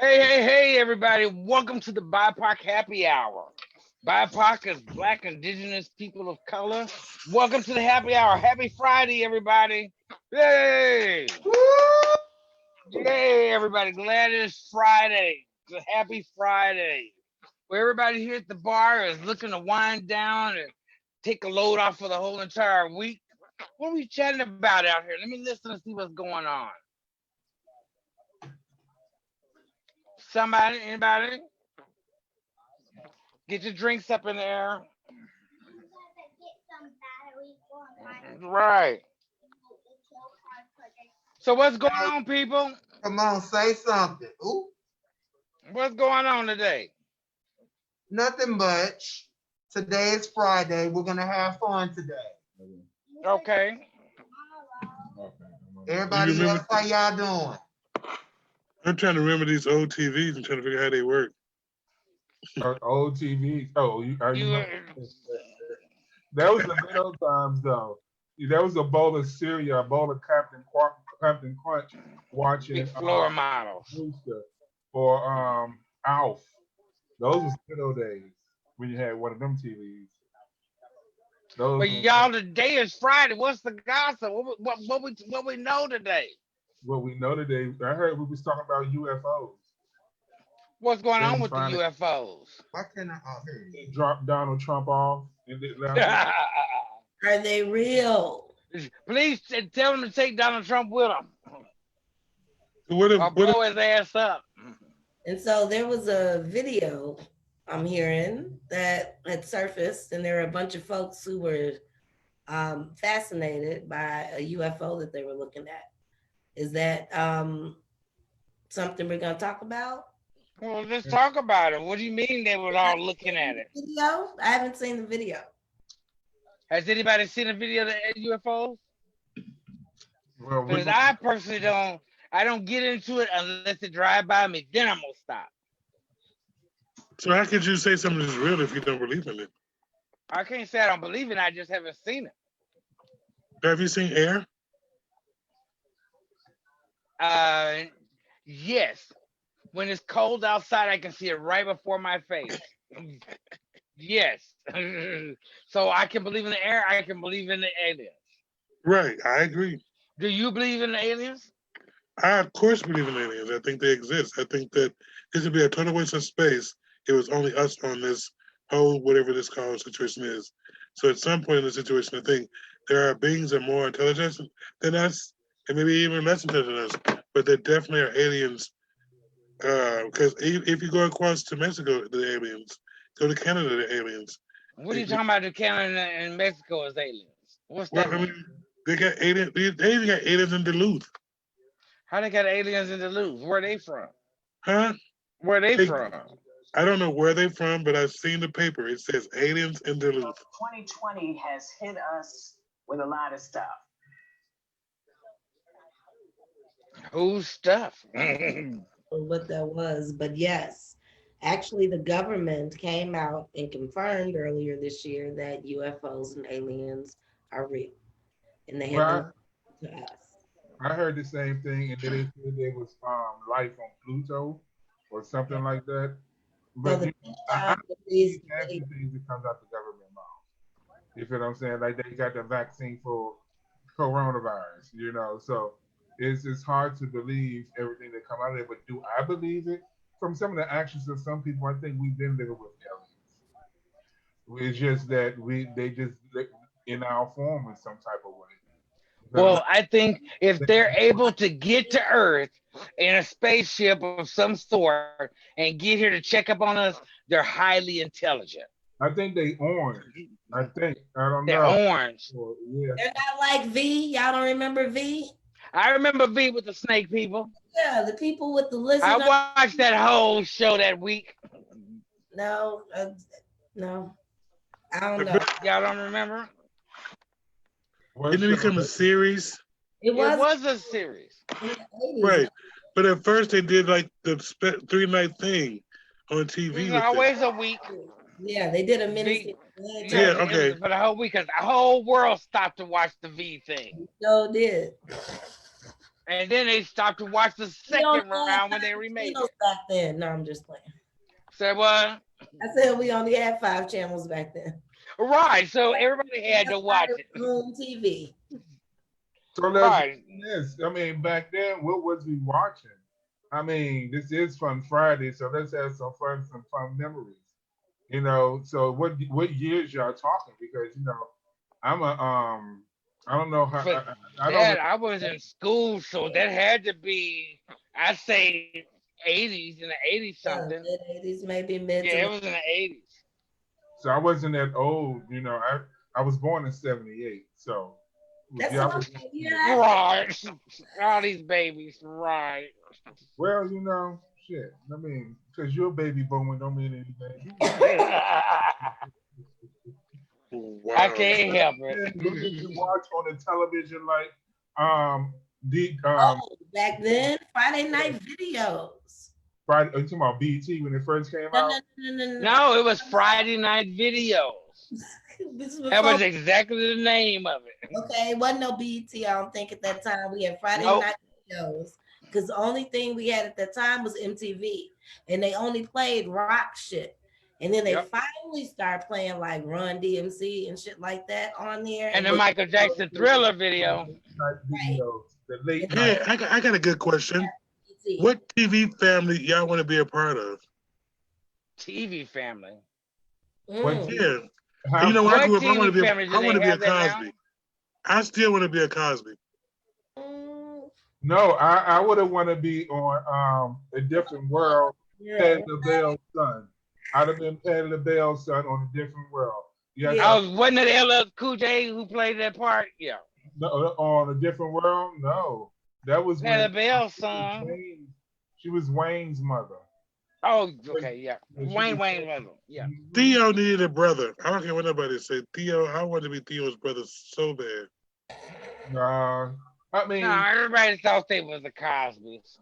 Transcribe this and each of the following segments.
Hey, everybody. Welcome to the BIPOC Happy Hour. BIPOC is Black Indigenous People of Color. Welcome to the Happy Hour. Happy Friday, everybody. Yay! Yay, everybody. Glad it's Friday. It's a happy Friday. Where everybody here at the bar is looking to wind down and take a load off for the whole entire week. What are we chatting about out here? Let me listen and see what's going on. Somebody, anybody? Get your drinks up in the air. Right. So what's going Hey, on, people? come on, say something. Ooh, What's going on today? nothing much. Today is Friday. We're gonna have fun today. Okay. Everybody else, how y'all doing? I'm trying to remember these old TVs and trying to figure out how they work. Old TV. Oh, You that was the good old times though. That was a bowl of cereal, a bowl of Captain Crunch, watching big floor models. Brewster or Alf. Those was good old days when you had one of them TVs. Those But were y'all, today is Friday. What's the gossip? What we know today? what we know today. I heard we was talking about UFOs. What's going on Then with the finally UFOs? Why can't I hear you? they dropped Donald Trump off in Atlanta. Are they real? Please tell them to take Donald Trump with them What if, or what if, blow his ass up. And so there was a video I'm hearing that had surfaced, and there were a bunch of folks who were fascinated by a UFO that they were looking at. Is that something we're going to talk about? Well, let's talk about it. What do you mean they were all looking at it? Video? I haven't seen the video. Has anybody seen a video of the UFOs? Well, Because I personally don't. I don't get into it unless it drive by me. Then I'm gonna stop. so how could you say something is real if you don't believe in it? I can't say I don't believe it. I just haven't seen it. Have you seen Air? Yes. When it's cold outside, I can see it right before my face. Yes. So I can believe in the air. I can believe in the aliens. Right, I agree. Do you believe in the aliens? I of course believe in aliens. I think they exist. I think that this would be a total waste of space. It was only us on this whole whatever this called situation is. So at some point in the situation, I think there are beings that are more intelligent than us, and maybe even less intelligent than us. But there definitely are aliens. Because if you go across to Mexico, the aliens. Go to Canada, the aliens. What are you talking about? The Canada and Mexico as aliens? What's Well, that I mean? mean, they got aliens. They even got aliens in Duluth, How they got aliens in Duluth? Where they from? huh? Where they They, from? I don't know where they from, but I've seen the paper. It says aliens in Duluth. 2020 has hit us with a lot of stuff. Whose stuff? Or what that was, but yes, actually the government came out and confirmed earlier this year that UFOs and aliens are real, and they have been to us. I heard the same thing, and then they said there was life on Pluto or something like that. So But the you know, I these, half the things that comes out the government mouth. You feel what I'm saying? Like they got the vaccine for coronavirus, you know. So it's just hard to believe everything that come out of it. But do I believe it? From some of the actions of some people, I think we've been living with aliens. It's just that they just in our form in some type of way. Well, I think if they're able to get to Earth in a spaceship of some sort and get here to check up on us, they're highly intelligent. I think they orange. I think. I don't They're know. orange. Well, yeah. they're not like V. Y'all don't remember V? I remember V with the snake people. Yeah, the people with the lizard. I watched that whole show that week. No, no, I don't know. Y'all don't remember? Didn't it become a series? It was, It was a series. in the 80s. Right. But at first they did like the 3-night thing on TV. It was with always a week. Yeah, they did a mini. Yeah, okay. For the whole week, because the whole world stopped to watch the V thing. So did. And then they stopped to watch the We only second had round when 5 they remade channels it. back then. No, I'm just playing. Say what? I said we only had 5 channels back then. Right. So everybody had to That's why watch it it. was home TV. So let's Right. this. I mean, back then, what was we watching? I mean, this is Fun Friday, so let's have some fun memories. You know, so what years y'all talking? Because you know, I'm a I don't know how For I that, don't I was in school, so that had to be, I say, 80s, in the 80s something. Mid-80s, maybe mid Yeah, to it was in the 80s. so I wasn't that old. You know, I was born in '78, so That's yeah. okay. Yeah. Right. All these babies. Right. Well, you know, shit. I mean, because you're a baby boomer don't mean anything. Wow. I can't help What did you it. watch on the television like the Oh, back then, Friday night videos. Friday, are you talking about BT when it first came No, out? no. No, it was Friday Night Videos. This That before, was exactly the name of it. okay, it wasn't no BET, I don't think at that time. We had Friday Nope. night videos. Because the only thing we had at that time was MTV. And they only played rock shit. And then they Yep. finally started playing like Run DMC and shit like that on there. And the Michael Jackson Thriller video. Night videos, the late Hey, night. I got a good question. BET. What TV family y'all want to be a part of? TV family. What- Yeah. How- You know, when I What grew up, I want to TV be family? Do I want to they be a have that now? Cosby. I still want to be a Cosby. Mm, No, I would have want to be on a different world. yeah. Patty LaBelle's son. I'd have been Patty LaBelle's son on a different world. Yeah, Yeah. Wasn't it LL Cool J who played that part? Yeah. no, on a different world. No, that was Patti when LaBelle's son. she was Wayne's mother. Oh, okay, yeah. When she Wayne was- mother. Yeah. Theo needed a brother. I don't care what nobody said. Theo, I wanted to be Theo's brother so bad. I mean, No, everybody thought they was the Cosbys.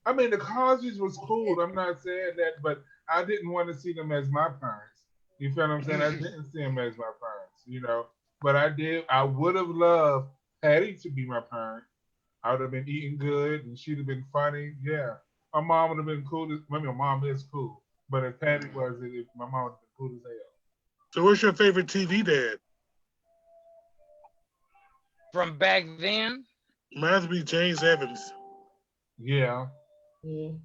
the Cosbys was cool. I'm not saying that, but I didn't want to see them as my parents. You feel what I'm saying? I didn't see them as my parents, you know. But I did. I would have loved Patty to be my parent. I would have been eating good, and she'd have been funny. Yeah, my mom would have been cool. Maybe my mom is cool, but if Patty was, my mom would have been cool as hell. So what's your favorite TV dad? From back then, Mine's be James Evans. Yeah. Mm.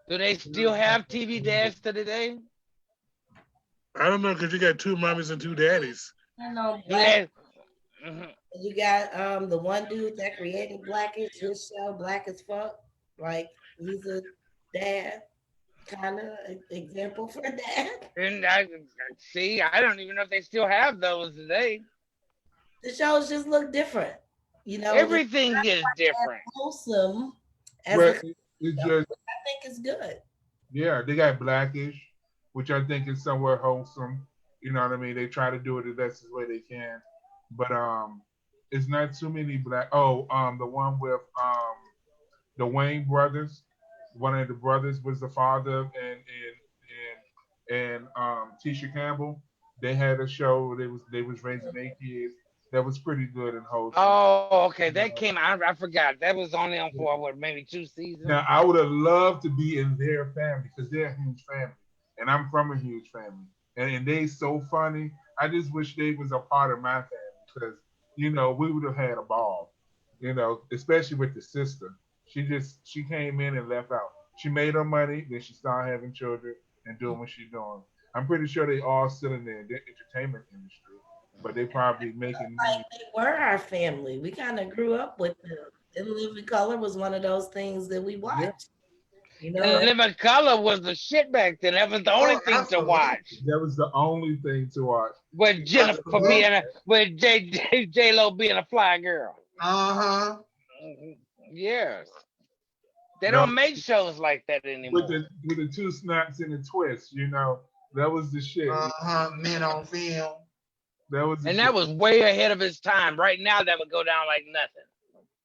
do they still have TV dads to today? I don't know because you got 2 mommies and 2 daddies. I know. Do they? Mhm. You got the one dude that created Blackish, his show Black as Fuck. Like he's a dad, kind of example for a dad. And I see, I don't even know if they still have those today. The shows just look different, you know. Everything is They're different. wholesome, as Well, a, it's just I think it's good. yeah. They got Blackish, which I think is somewhere wholesome. You know what I mean? They try to do it the best way they can, but it's not too many black. Oh, the one with the Wayne brothers. One of the brothers was the father, and Tisha Campbell. They had a show where they was raising 8 kids. That was pretty good and wholesome. Oh, okay. That came out. I forgot. That was only on for what, maybe 2 seasons? Now I would have loved to be in their family because they're a huge family, and I'm from a huge family, and they so funny. I just wish they was a part of my family because you know we would have had a ball, you know, especially with the sister. She came in and left out. She made her money, then she started having children and doing what she's doing. I'm pretty sure they all still in the entertainment industry, but they probably making Like they were our family. We kind of grew up with them. In Living Color was one of those things that we watched. You know, And Living Color was the shit back then. That was the only thing to absolutely. watch. that was the only thing to watch. With Jennifer Absolutely. with J Lo being a fly girl. Uh-huh. Yes. They No. don't make shows like that anymore. With the 2 snaps and the twist, you know, that was the shit. Uh-huh. Men on film. That was the And shit. that was way ahead of its time. Right now, that would go down like nothing.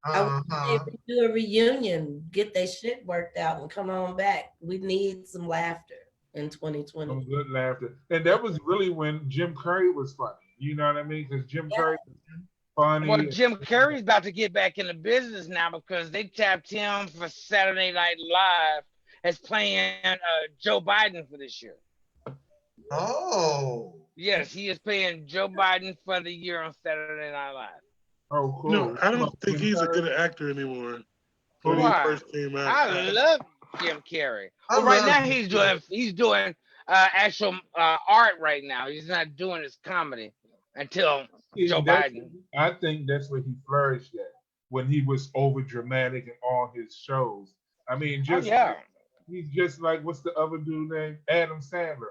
I would say Uh-huh. if we do a reunion, get their shit worked out and come on back. We need some laughter in 2020. Some good laughter. And that was really when Jim Curry was funny. You know what I mean? Because Jim Yeah. Curry was funny. Well, Jim Carrey's about to get back into business now because they tapped him for Saturday Night Live as playing Joe Biden for this year. Oh. Yes, he is playing Joe Biden for the year on Saturday Night Live. Oh, cool. No, I don't think he's a good actor anymore. When he Why? first came out, I love Jim Carrey. I Well, right love now Jim he's doing actual art right now. He's not doing his comedy until Joe Biden. I think that's where he flourished at, when he was over dramatic in all his shows. I mean, Oh, just yeah. he's just like, what's the other dude name? Adam Sandler.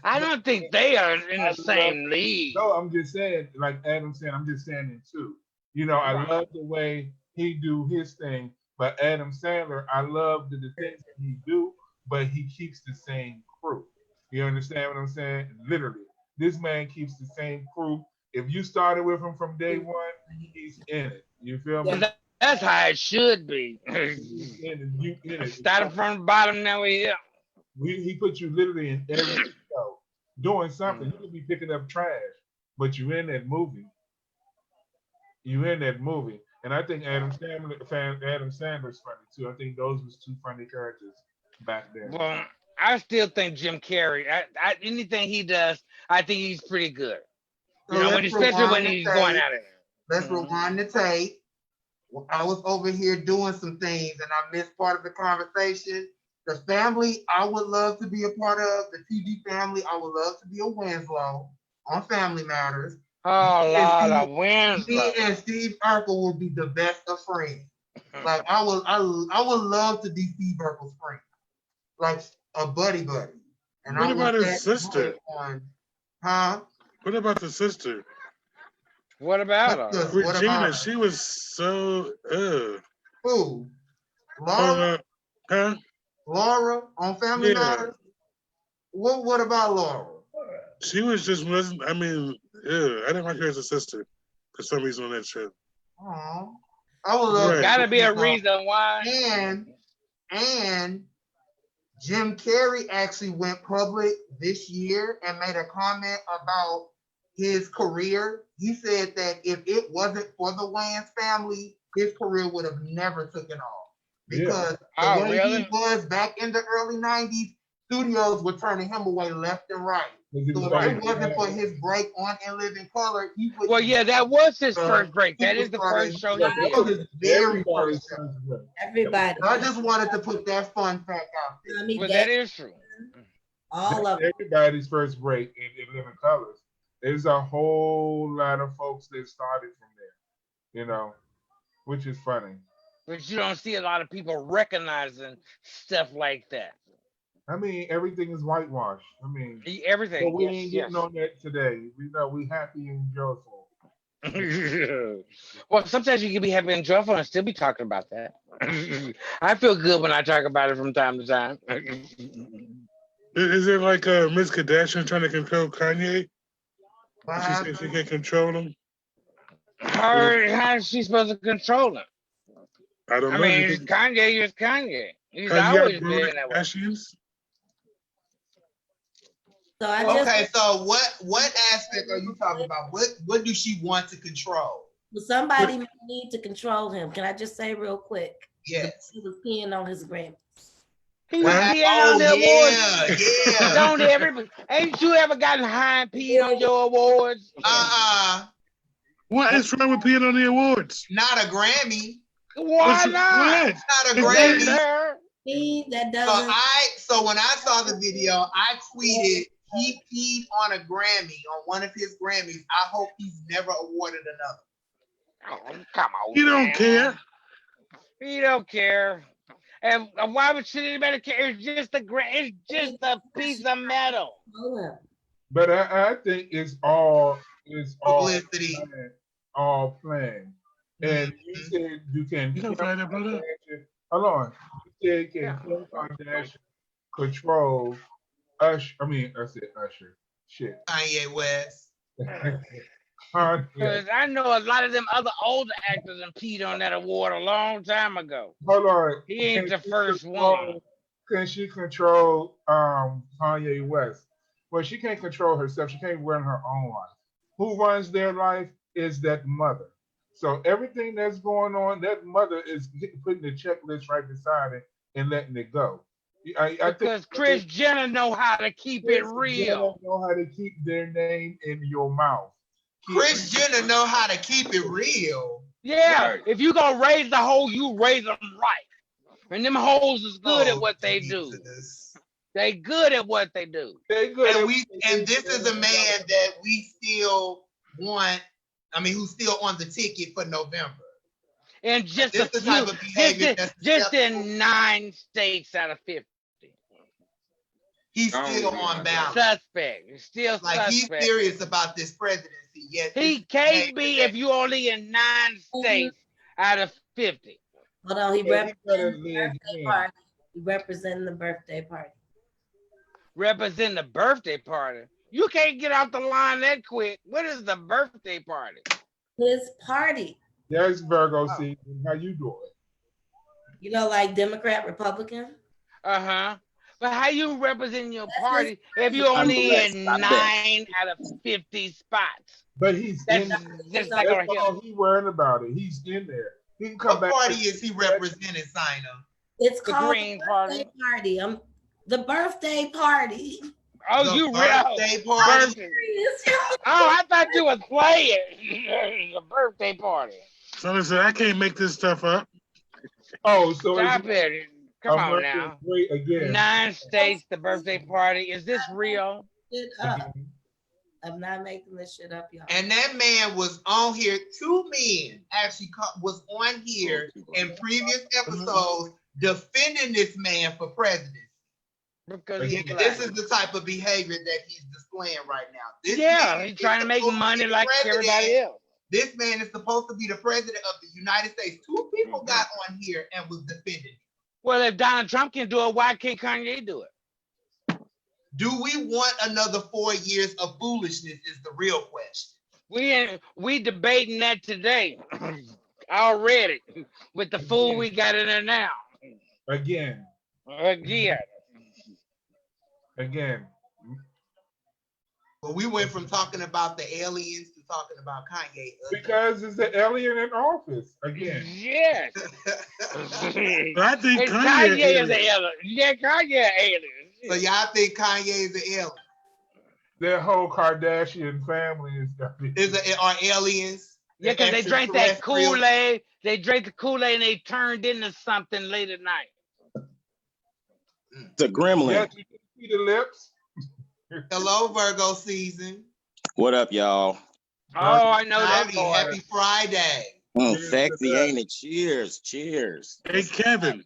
I don't think they are in the same league. No, I'm just saying, like Adam said, I'm just saying it too. You know, I Right. love the way he do his thing, but Adam Sandler, I love the things that he do, but he keeps the same crew. You understand what I'm saying? Literally, this man keeps the same crew. If you started with him from day one, he's in it. You feel me? That's how it should be. He's in it. Starting from the bottom, now we here. He put you literally in every show doing something. You could be picking up trash, but you're in that movie. You're in that movie. And I think Adam Sandler's funny too. I think those was two funny characters back then. Well, I still think Jim Carrey. Anything he does, I think he's pretty good. So You know, let's especially when rewind the he's tape. going at it. Let's rewind the tape. Well, I was over here doing some things and I missed part of the conversation. The family I would love to be a part of, the TV family, I would love to be a Winslow on Family Matters. Oh, Lord, Me of Winslow. and Steve Urkel will be the best of friends. Like I would love to be Steve Urkel's friend, like a buddy. And What I about want his that sister? Huh? What about the sister? What about her? What Regina, about her? she was so Who? Laura? huh? Laura on Family Yeah. Matters? What about Laura? She wasn't. I mean, I didn't like her as a sister for some reason on that show. Aw. I would love Right. Gotta be a reason why. And Jim Carrey actually went public this year and made a comment about his career. He said that if it wasn't for the Wayans family, his career would have never taken off. Because Oh, the way really? he was back in the early 90s, studios were turning him away left and right. So if it wasn't for his break on In Living Color, he would. Well, yeah, that was his first break. That is the first show he That was did. his very first show. Everybody. I just wanted to put that fun fact out there. I mean, Well, that is true. all of it. Everybody's first break in Living Colors. There's a whole lot of folks that started from there, you know, which is funny. But you don't see a lot of people recognizing stuff like that. I mean, everything is whitewashed. I mean, Everything. but we Yes, ain't yes. getting on that today. We know we happy and joyful. Well, sometimes you can be happy and joyful and still be talking about that. I feel good when I talk about it from time to time. Is it like Miss Kardashian trying to control Kanye? What She said she can't control him. How is she supposed to control him? I don't I know. mean, Kanye is Kanye. He's Kanye always outgrown been that way. Kardashians? So I just Okay, so what aspect are you talking about? What do she want to control? somebody may need to control him. Can I just say real quick? Yes. He was peeing on his Grammys. He was peeing on the awards. yeah. Don't everybody? Ain't you ever gotten high and peed on your awards? What is wrong with peeing on the awards? Not a Grammy. Why not? What? Not a It's Grammy. Sir. See, that So doesn't. so when I saw the video, I tweeted he peed on a Grammy on one of his Grammys. I hope he's never awarded another. Oh, come on. You don't man. care. He don't care. And why would anybody care? It's just a piece of metal. Hold up. But I think it's all Publicity. planned, all planned. And you said you can. You gonna find that, brother? Hold on. You said can Kim Kardashian control Usher? I said Usher. Shit. Kanye West. Because I know a lot of them other older actors and peed on that award a long time ago. Hold on. He ain't Can the she first control- one. Can she control Kanye West? Well, she can't control herself. She can't run her own life. Who runs their life? is that mother. So everything that's going on, that mother is putting the checklist right beside it and letting it go. I think Because Chris Jenner know how to keep it Chris Jenner real. know how to keep their name in your mouth. Chris Jenner know how to keep it real. Yeah, Right. if you gonna raise the hoe, you raise them right. And them hoes is good at Oh, what they do. Jesus. They good at what they do. They good. And this is a man that we still want. I mean, who's still on the ticket for November. And just This a the type few, of behavior that's just acceptable. in 9 states out of 50. He's still on balance. Suspect. Still Like he's suspect. serious about this presidency. Yet He this can't be behavior if you only in 9 states out of 50. Hold on, he Yeah, he better representing the live birthday in. party. He representing the birthday party. Represent the birthday party. You can't get off the line that quick. What is the birthday party? His party. Yes, Virgo season. How you doing? You know, like Democrat, Republican. Uh-huh. But how you represent your That's party if you I'm only blessed. in I'm 9 out of 50 spots? But he's That's in. just not That's gonna all help. he worrying about it. He's in there. He can come What back. party is he representing, Sina? It's The called Green the Party. birthday party. The birthday party. Oh, The you real birthday party. birthday. Oh, I thought you was playing. The birthday party. So listen, I can't make this stuff up. Oh, so Stop it. Come on America now. is great again. 9 states, the birthday party. Is this real? Shit up. I'm not making this shit up, y'all. And that man was on here. 2 men actually was on here in previous episodes defending this man for presidency. Because Yeah, he's this black. is the type of behavior that he's displaying right now. This Yeah, man he's is trying to make supposed money be the like president. everybody else. This man is supposed to be the president of the United States. 2 people got on here and was defending him. Well, if Donald Trump can do it, why can't Kanye do it? Do we want another 4 years of foolishness is the real question. We debating that today already with the fool we got in there now. Again. Again. But we went from talking about the aliens to talking about Kanye. Because it's the alien in office. Again. Yes. I think And Kanye, Kanye is an alien. Yeah, Kanye an alien. So y'all think Kanye is an alien? Their whole Kardashian family is Are aliens? Yeah, because they drank that Extraterrestrial? Kool-Aid. They drank the Kool-Aid and they turned into something late at night. The gremlin. Yes, you can see the lips. Hello, Virgo season. What up, y'all? Oh, I know that Howdy, boy. happy Friday. Cheers Sexy, to that. ain't it? Cheers. Cheers. hey Kevin,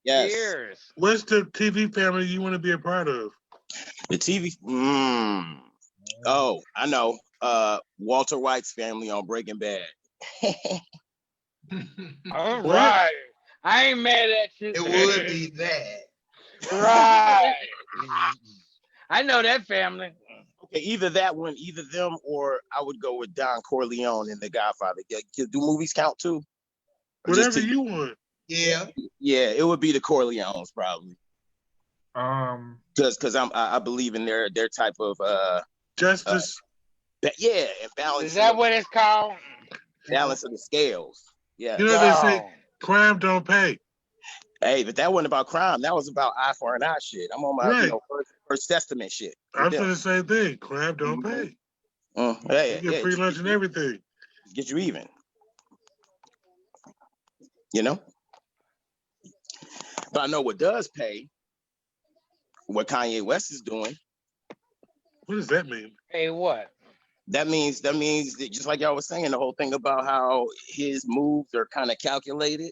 Yes. Cheers. what's the TV family you want to be a part of? The TV. Oh, I know. Walter White's family on Breaking Bad. All What? right. I ain't mad at you. It would be that. Right. I know that family. Okay, either that one, either them, or I would go with Don Corleone in The Godfather. Do movies count too? Or just Whatever TV? you want. Yeah. Yeah, it would be the Corleones probably, because I believe in their type of Justice. and balance. Is that what it's called? Balance of the scales. Yeah. You know they say Oh. crime don't pay. Hey, but that wasn't about crime. That was about eye for an eye shit. I'm on my Right. first testament shit. I'm Yeah. saying the same thing. Crime don't pay. Hey, You get free lunch and everything. get you even. You know? But I know what does pay, what Kanye West is doing. What does that mean? Hey, what? That means that just like y'all was saying, the whole thing about how his moves are kind of calculated.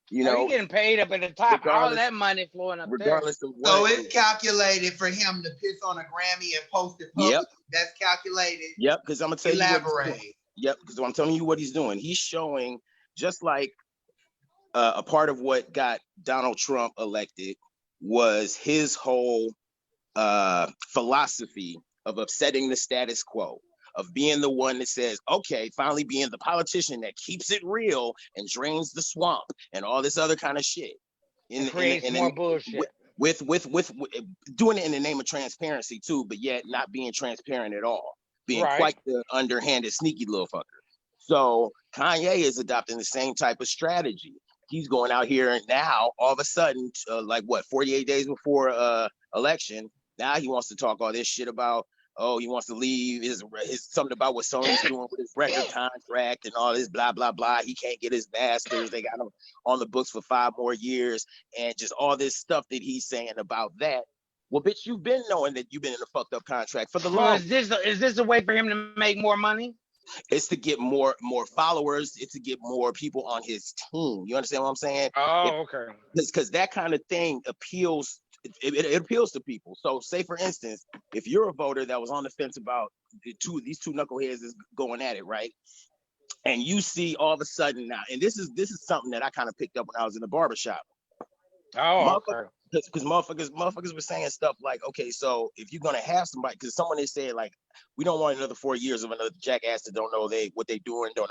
You Are know, you getting paid up at the top? All regardless- that money flowing up there. regardless of what. So it's calculated for him to piss on a Grammy and post it publicly. Yep. That's calculated. Yep, because I'm gonna tell you. What he's doing. Elaborate. Yep, because I'm telling you what he's doing. He's showing just like a part of what got Donald Trump elected was his whole philosophy of upsetting the status quo, of being the one that says, okay, finally being the politician that keeps it real and drains the swamp and all this other kind of shit. Creates more bullshit. With doing it in the name of transparency too, but yet not being transparent at all, being Right. quite the underhanded, sneaky little fucker. So Kanye is adopting the same type of strategy. He's going out here and now all of a sudden, 48 days before election, now he wants to talk all this shit about, oh, he wants to leave his something about what Sony's doing with his record contract and all this blah blah blah. He can't get his masters. They got him on the books for 5 more years, and just all this stuff that he's saying about that. Well, bitch, you've been knowing that you've been in a fucked up contract for the So long. is this a way for him to make more money? It's to get more followers. It's to get more people on his team. You understand what I'm saying? Oh, okay. Because that kind of thing appeals. It appeals to people. So, say for instance, if you're a voter that was on the fence about these two knuckleheads is going at it, right? And you see all of a sudden now, and this is something that I kind of picked up when I was in the barbershop. Oh, okay. Because motherfuckers were saying stuff like, okay, so if you're gonna have somebody, because someone is saying like, we don't want another 4 years of another jackass that don't know what they doing, don't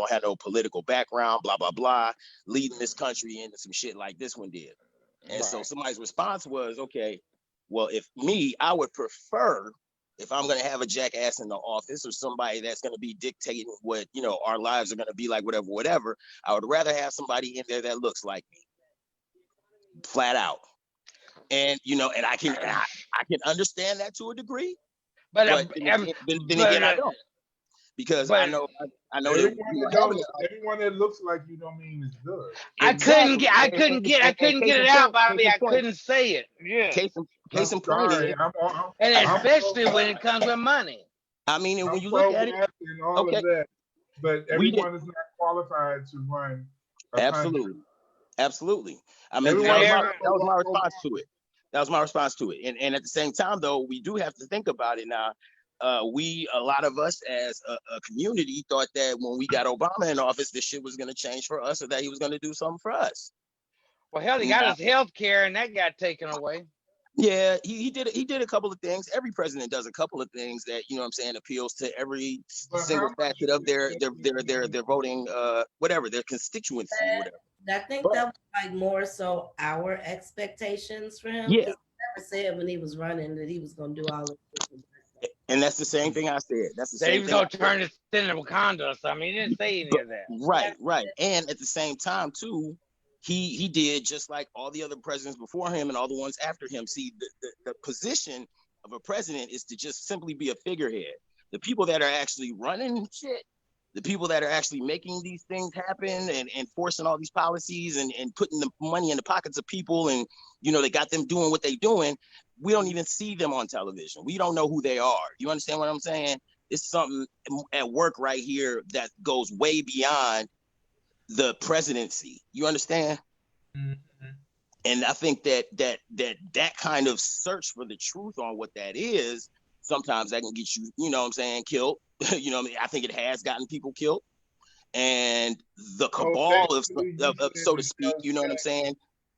have no political background, blah blah blah, leading this country into some shit like this one did. And so somebody's response was, okay, well, I would prefer, if I'm gonna have a jackass in the office or somebody that's gonna be dictating what our lives are gonna be like, whatever, I would rather have somebody in there that looks like me. Flat out. And and I can understand that to a degree, but then again I don't, because I know everyone that looks like you don't mean it's good. Exactly. I couldn't get it out, Bobby. I couldn't say it. Yeah. Case in point, and especially when it comes with money. I mean, and when you look at it, and all of that, but everyone is not qualified to run. Absolutely. I mean, that was my response to it. That was my response to it. And at the same time, though, we do have to think about it now. A lot of us as a community thought that when we got Obama in office, this shit was going to change for us, or that he was going to do something for us. Well, hell, he got his health care, and that got taken away. Yeah, he did a couple of things. Every president does a couple of things that, appeals to every single facet of their voting, whatever, their constituency, whatever. I think that was like more so our expectations for him. Yeah. He never said when he was running that he was going to do all of this. And that's the same thing I said. That's the same thing. He was going to turn his into Wakanda or something. He didn't say any of that. Right. And at the same time, too, he did just like all the other presidents before him and all the ones after him. See, the position of a president is to just simply be a figurehead. The people that are actually running shit, the people that are actually making these things happen and enforcing all these policies and putting the money in the pockets of people, and they got them doing what they're doing, we don't even see them on television. We don't know who they are. You understand what I'm saying? It's something at work right here that goes way beyond the presidency. You understand? Mm-hmm. And I think that kind of search for the truth on what that is, sometimes that can get you, killed. I think it has gotten people killed. And the cabal of so to speak, you know what I'm saying?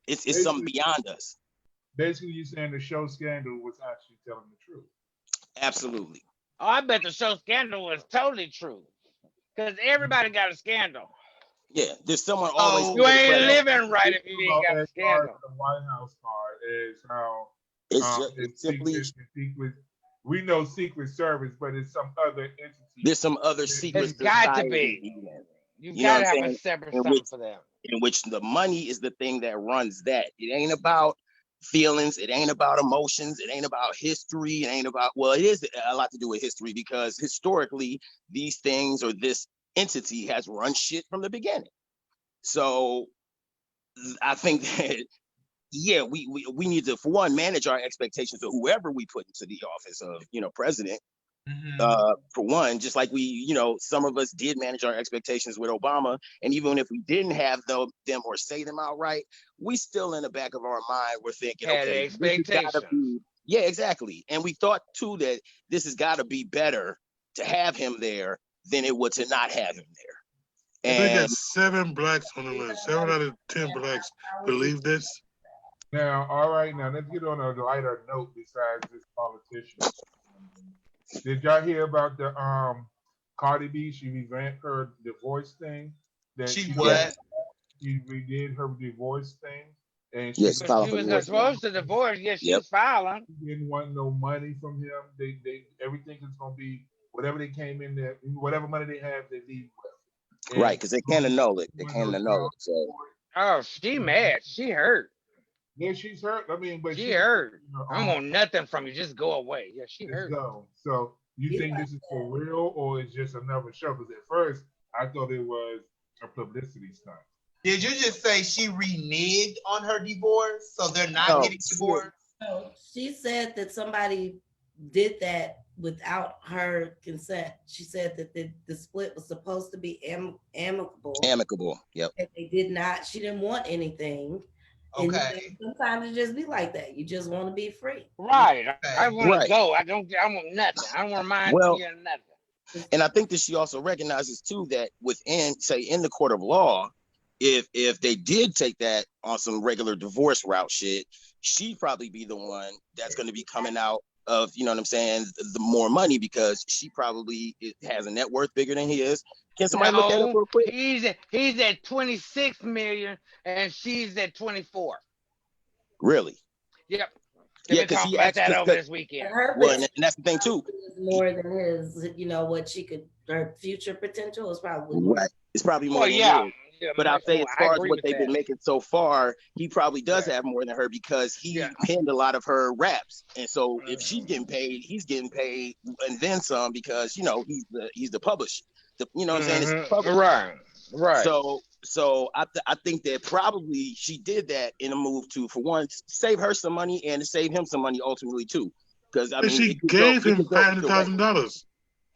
It's something beyond us. Basically, you're saying the show Scandal was actually telling the truth. Absolutely. Oh, I bet the show Scandal was totally true. Because everybody got a scandal. Yeah, there's someone always. You ain't living right if you ain't got a scandal. The White House part is how it's simply. We know Secret Service, but it's some other entity. There's some other secret. It's got to be. You got to have a separate something for them. In which the money is the thing that runs that. It ain't about feelings. It ain't about emotions. It ain't about history. It ain't about, well, it is a lot to do with history, because historically these things or this entity has run shit from the beginning. So I think that, yeah, we need to, for one, manage our expectations of whoever we put into the office of, president. Mm-hmm. For one, just like we, some of us did manage our expectations with Obama, and even if we didn't have them or say them outright, we still in the back of our mind we're thinking, okay, expectations. Yeah, exactly. And we thought too that this has got to be better to have him there than it would to not have him there. And they got 7 blacks on the list. 7 out of 10 blacks believe this. Now, all right, now let's get on a lighter note besides this politician. Did y'all hear about the Cardi B? She revamped her divorce thing. She what? She redid her divorce thing. And yes, she was supposed to divorce. Yes, she's filing. She didn't want no money from him. They everything is gonna be whatever they came in there, whatever money they have, they leave with. And Right, because they can't annul it. They can't annul it. So Oh, she mad. She hurt. yeah, she's hurt. I mean, but She she's hurt. you know, I don't want nothing from you. Just go away. Yeah, she let's hurt. go. So you think this is for real or it's just another show? Because at first I thought it was a publicity stunt. Did you just say she reneged on her divorce, so they're not No. getting divorced? So she said that somebody did that without her consent. She said that the split was supposed to be amicable. amicable. Yep. And they did not. She didn't want anything. And Okay. sometimes it just be like that. You just want to be free. Right. I want to Right. go. I want nothing. I don't want mine Well- to hear nothing. And I think that she also recognizes too that within, say, in the court of law, if they did take that on some regular divorce route shit, she'd probably be the one that's going to be coming out of, you know what I'm saying, the more money, because she probably has a net worth bigger than his. Can somebody look that up real quick? He's at 26 million and she's at 24. Really? Yep. Yeah, They've been 'cause talking he about asked- that 'cause- over this weekend. Her Well, and that's the thing too. is more than his, what she could, her future potential is probably more. Right. It's probably more Well, than yeah. his. Yeah, But I'll much say, more. as I far as agree what with they've that. been making so far, he probably does Yeah. have more than her because he Yeah. penned a lot of her raps. And so if she's getting paid, he's getting paid and then some, because he's the publisher. You know what I'm saying? It's the publisher. Right. So I think that probably she did that in a move to, for one, save her some money and to save him some money ultimately too. Because I And mean, she it could gave go- it him could go either way. $500,000.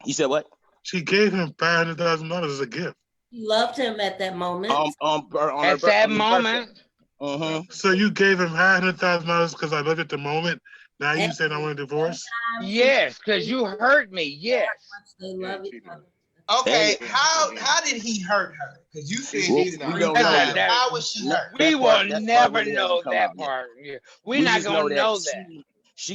You said what? She gave him $500,000 as a gift. She loved him at that moment. On At that moment. Mm-hmm. So you gave him $500,000 because I lived at the moment. Now you saying I want a divorce? Yes, because you hurt me. Yes. They love each other. Okay, Hey. how did he hurt her? Because you said Well, he's we free don't know time. that. How was she hurt? We That will part- that part never really know hasn't come that out yet. part. Yeah. We We're not just gonna know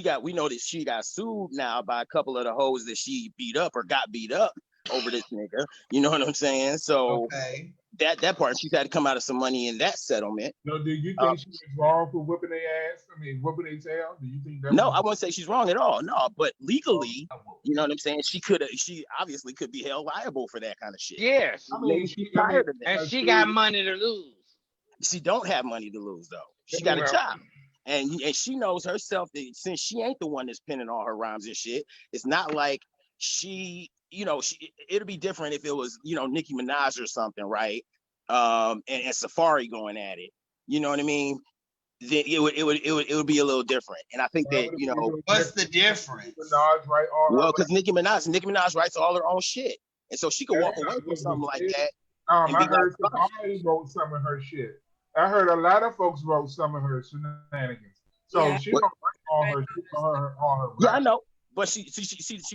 that. we know that she got sued now by a couple of the hoes that she beat up or got beat up over this nigga. You know what I'm saying? So Okay. that part, she's had to come out of some money in that settlement. No, do you think she was wrong for whipping their ass? I mean, whipping their tail? Do you think that? No, I wouldn't say she's wrong at all. No, but legally, you know what I'm saying? She obviously could be held liable for that kind of shit. Yes. I mean, she's tired of that. And she got money to lose. She don't have money to lose though. She got a Well, job. And she knows herself that since she ain't the one that's penning all her rhymes and shit, it's not like it'll be different if it was, Nicki Minaj or something, right? And Safari going at it. You know what I mean? Then it would be a little different. And I think that, What's the difference? Minaj, right? well, because Nicki Minaj writes all her own shit. And so she could walk away from something like that. I and be heard like, Safari wrote some of her shit. I heard a lot of folks wrote some of her shenanigans. So Yeah. she don't write all her Yeah, I rap. know. But she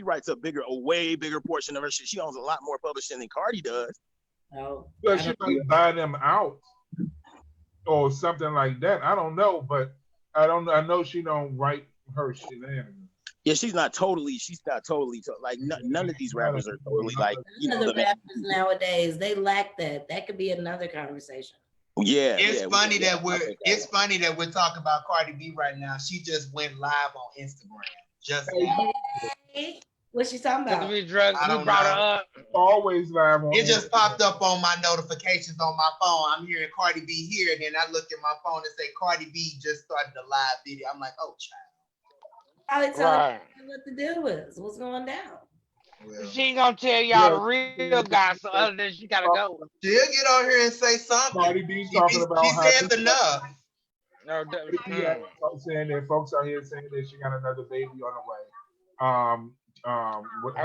writes a way bigger portion of her shit. She owns a lot more publishing than Cardi does. So, But I she don't- might buy them out or something like that. I don't know, but I know she don't write her shenanigans. Yeah, she's not totally like none of these rappers are totally like None of the rappers nowadays, they lack that. That could be another conversation. yeah. It's yeah, funny yeah, that I'll take that it's funny that we're talking about Cardi B right now. She just went live on Instagram. Just Hey, what's she talking Because about? we I don't brought her know. up. Always live on. it just popped up on my notifications on my phone. I'm hearing Cardi B here, and then I looked at my phone and say Cardi B just started a live video. I'm like, oh child. Probably tell Right. her what the deal is. What's going down? Well, She ain't gonna tell y'all the real gossip other than she gotta go. she'll get on here and say something. Cardi B talking about She how says enough. No, saying that folks out here saying that she got another baby on the way. I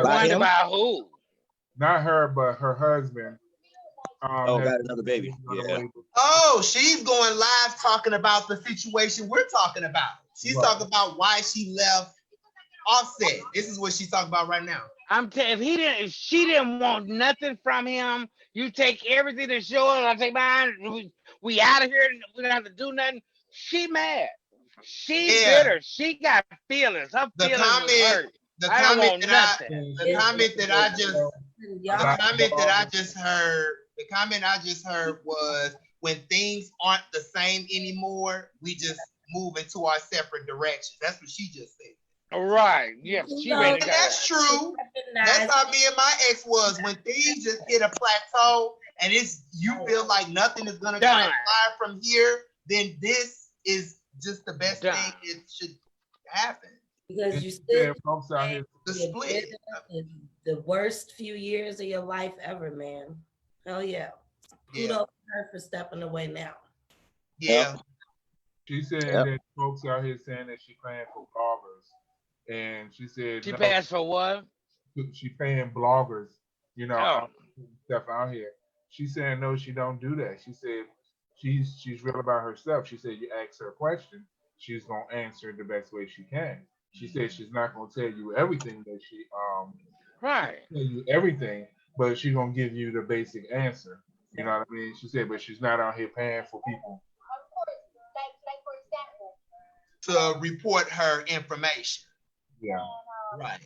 By wonder him? about who. Not her, but her husband. Oh, has got another baby. on the Yeah. way. Oh, she's going live talking about the situation we're talking about. She's Right. talking about why she left Offset. This is what she's talking about right now. If she didn't want nothing from him, you take everything to show her. I take mine. We out of here. We don't have to do nothing. She mad. She Yeah. bitter. She got feelings. Her The feelings comment- is hurt. The I don't comment want that nothing. the comment that I just Y'all, the comment that I just heard, the comment I just heard was when things aren't the same anymore, we just move into our separate directions. That's what she just said. Right. Yeah, she No, ready And to go. that's true. That's how me and my ex was. When things just hit a plateau and you feel like nothing is gonna Done. transpire from here, then this is just the best Done. thing it should happen. because And you she still said folks out here. The split. the worst few years of your life ever, man. Hell yeah. Yeah. Kudos to her for stepping away now. Yeah. She said Yep. that folks out here saying that she paying for bloggers, and she said She no, passed for what? she paying bloggers, Oh. stuff out here. She saying no, she don't do that. She said she's real about herself. She said you ask her a question, she's gonna answer it the best way she can. She said she's not gonna tell you everything that she Right. tell you everything, but she's gonna give you the basic answer. You know what I mean? She said, but she's not out here paying for people. To report her information. Yeah. Right.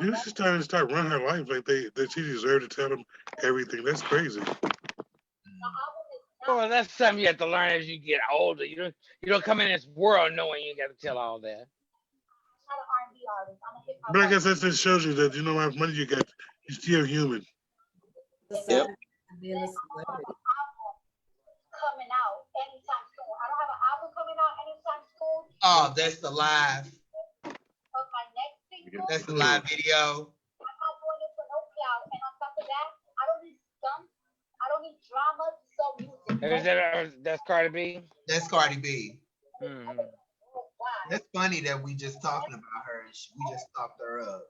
You should start running her life like that she deserved to tell them everything. That's crazy. Well, that's something you have to learn as you get older. You don't come in this world knowing you ain't got to tell all that. But I guess that just shows you that you know how much money you got, you're still human. Yep. Being a celebrity. Coming out anytime soon. I don't have an album coming out anytime soon. Oh, that's the live. Of my next single. That's the live video. I'm not doing it for no clout. And on top of that, I don't need stunts. I don't need drama to sell music. That's Cardi B. That's Cardi B. Mhm. Oh, wow. That's funny that we just talking about her and we just talked her up.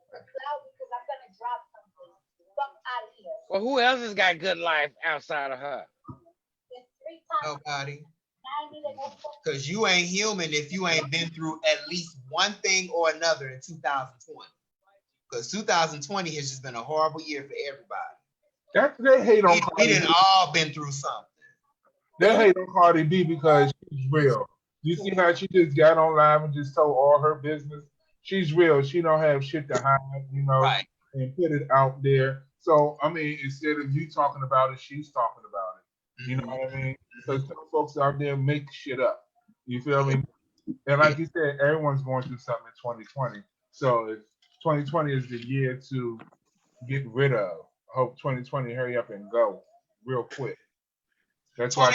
For clout because I'm gonna drop something. Fuck out of here. Well, who else has got good life outside of her? There's 3 times. Nobody. I need to go fuck. Because you ain't human if you ain't been through at least one thing or another in 2020. Because 2020 has just been a horrible year for everybody. That's they hate on We Cardi done B. all been through something. They hate on Cardi B because she's real. You see how she just got on live and just told all her business? She's real. She don't have shit to hide, Right. and put it out there. So, I mean, instead of you talking about it, she's talking about it. You know what I mean? Because some folks out there make shit up. You feel me? And like you said, everyone's going through something in 2020. So if 2020 is the year to get rid of, I hope 2020 hurry up and go real quick. That's why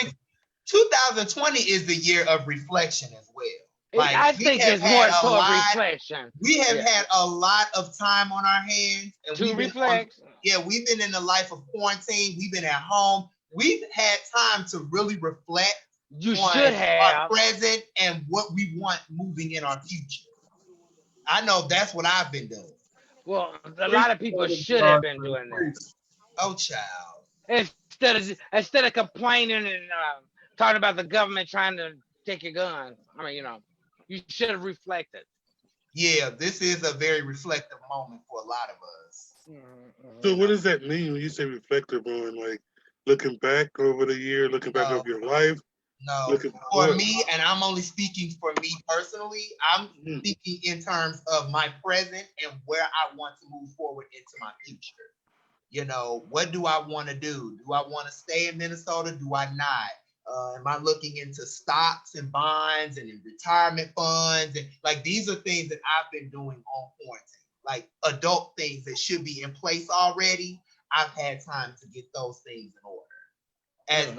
2020 is the year of reflection as well. Like, I we think have it's more had a toward lot- reflection. We have Yeah. had a lot of time on our hands. And To we've been reflect. we've been in the life of quarantine. We've been at home. We've had time to really reflect You on should our have. present and what we want moving in our future. I know that's what I've been doing. Well, a lot of people should have been doing that. Oh, child. Instead of complaining and talking about the government trying to take your guns. I mean, you should have reflected. Yeah, this is a very reflective moment for a lot of us. So what does that mean when you say reflective on, like, looking back over the year, looking back No. over your life? No, Looking for forward. me, and I'm only speaking for me personally, I'm speaking in terms of my present and where I want to move forward into my future. What do I want to do? Do I want to stay in Minnesota? Do I not? Am I looking into stocks and bonds and in retirement funds? And like, these are things that I've been doing on quarantine, like adult things that should be in place already. I've had time to get those things in order.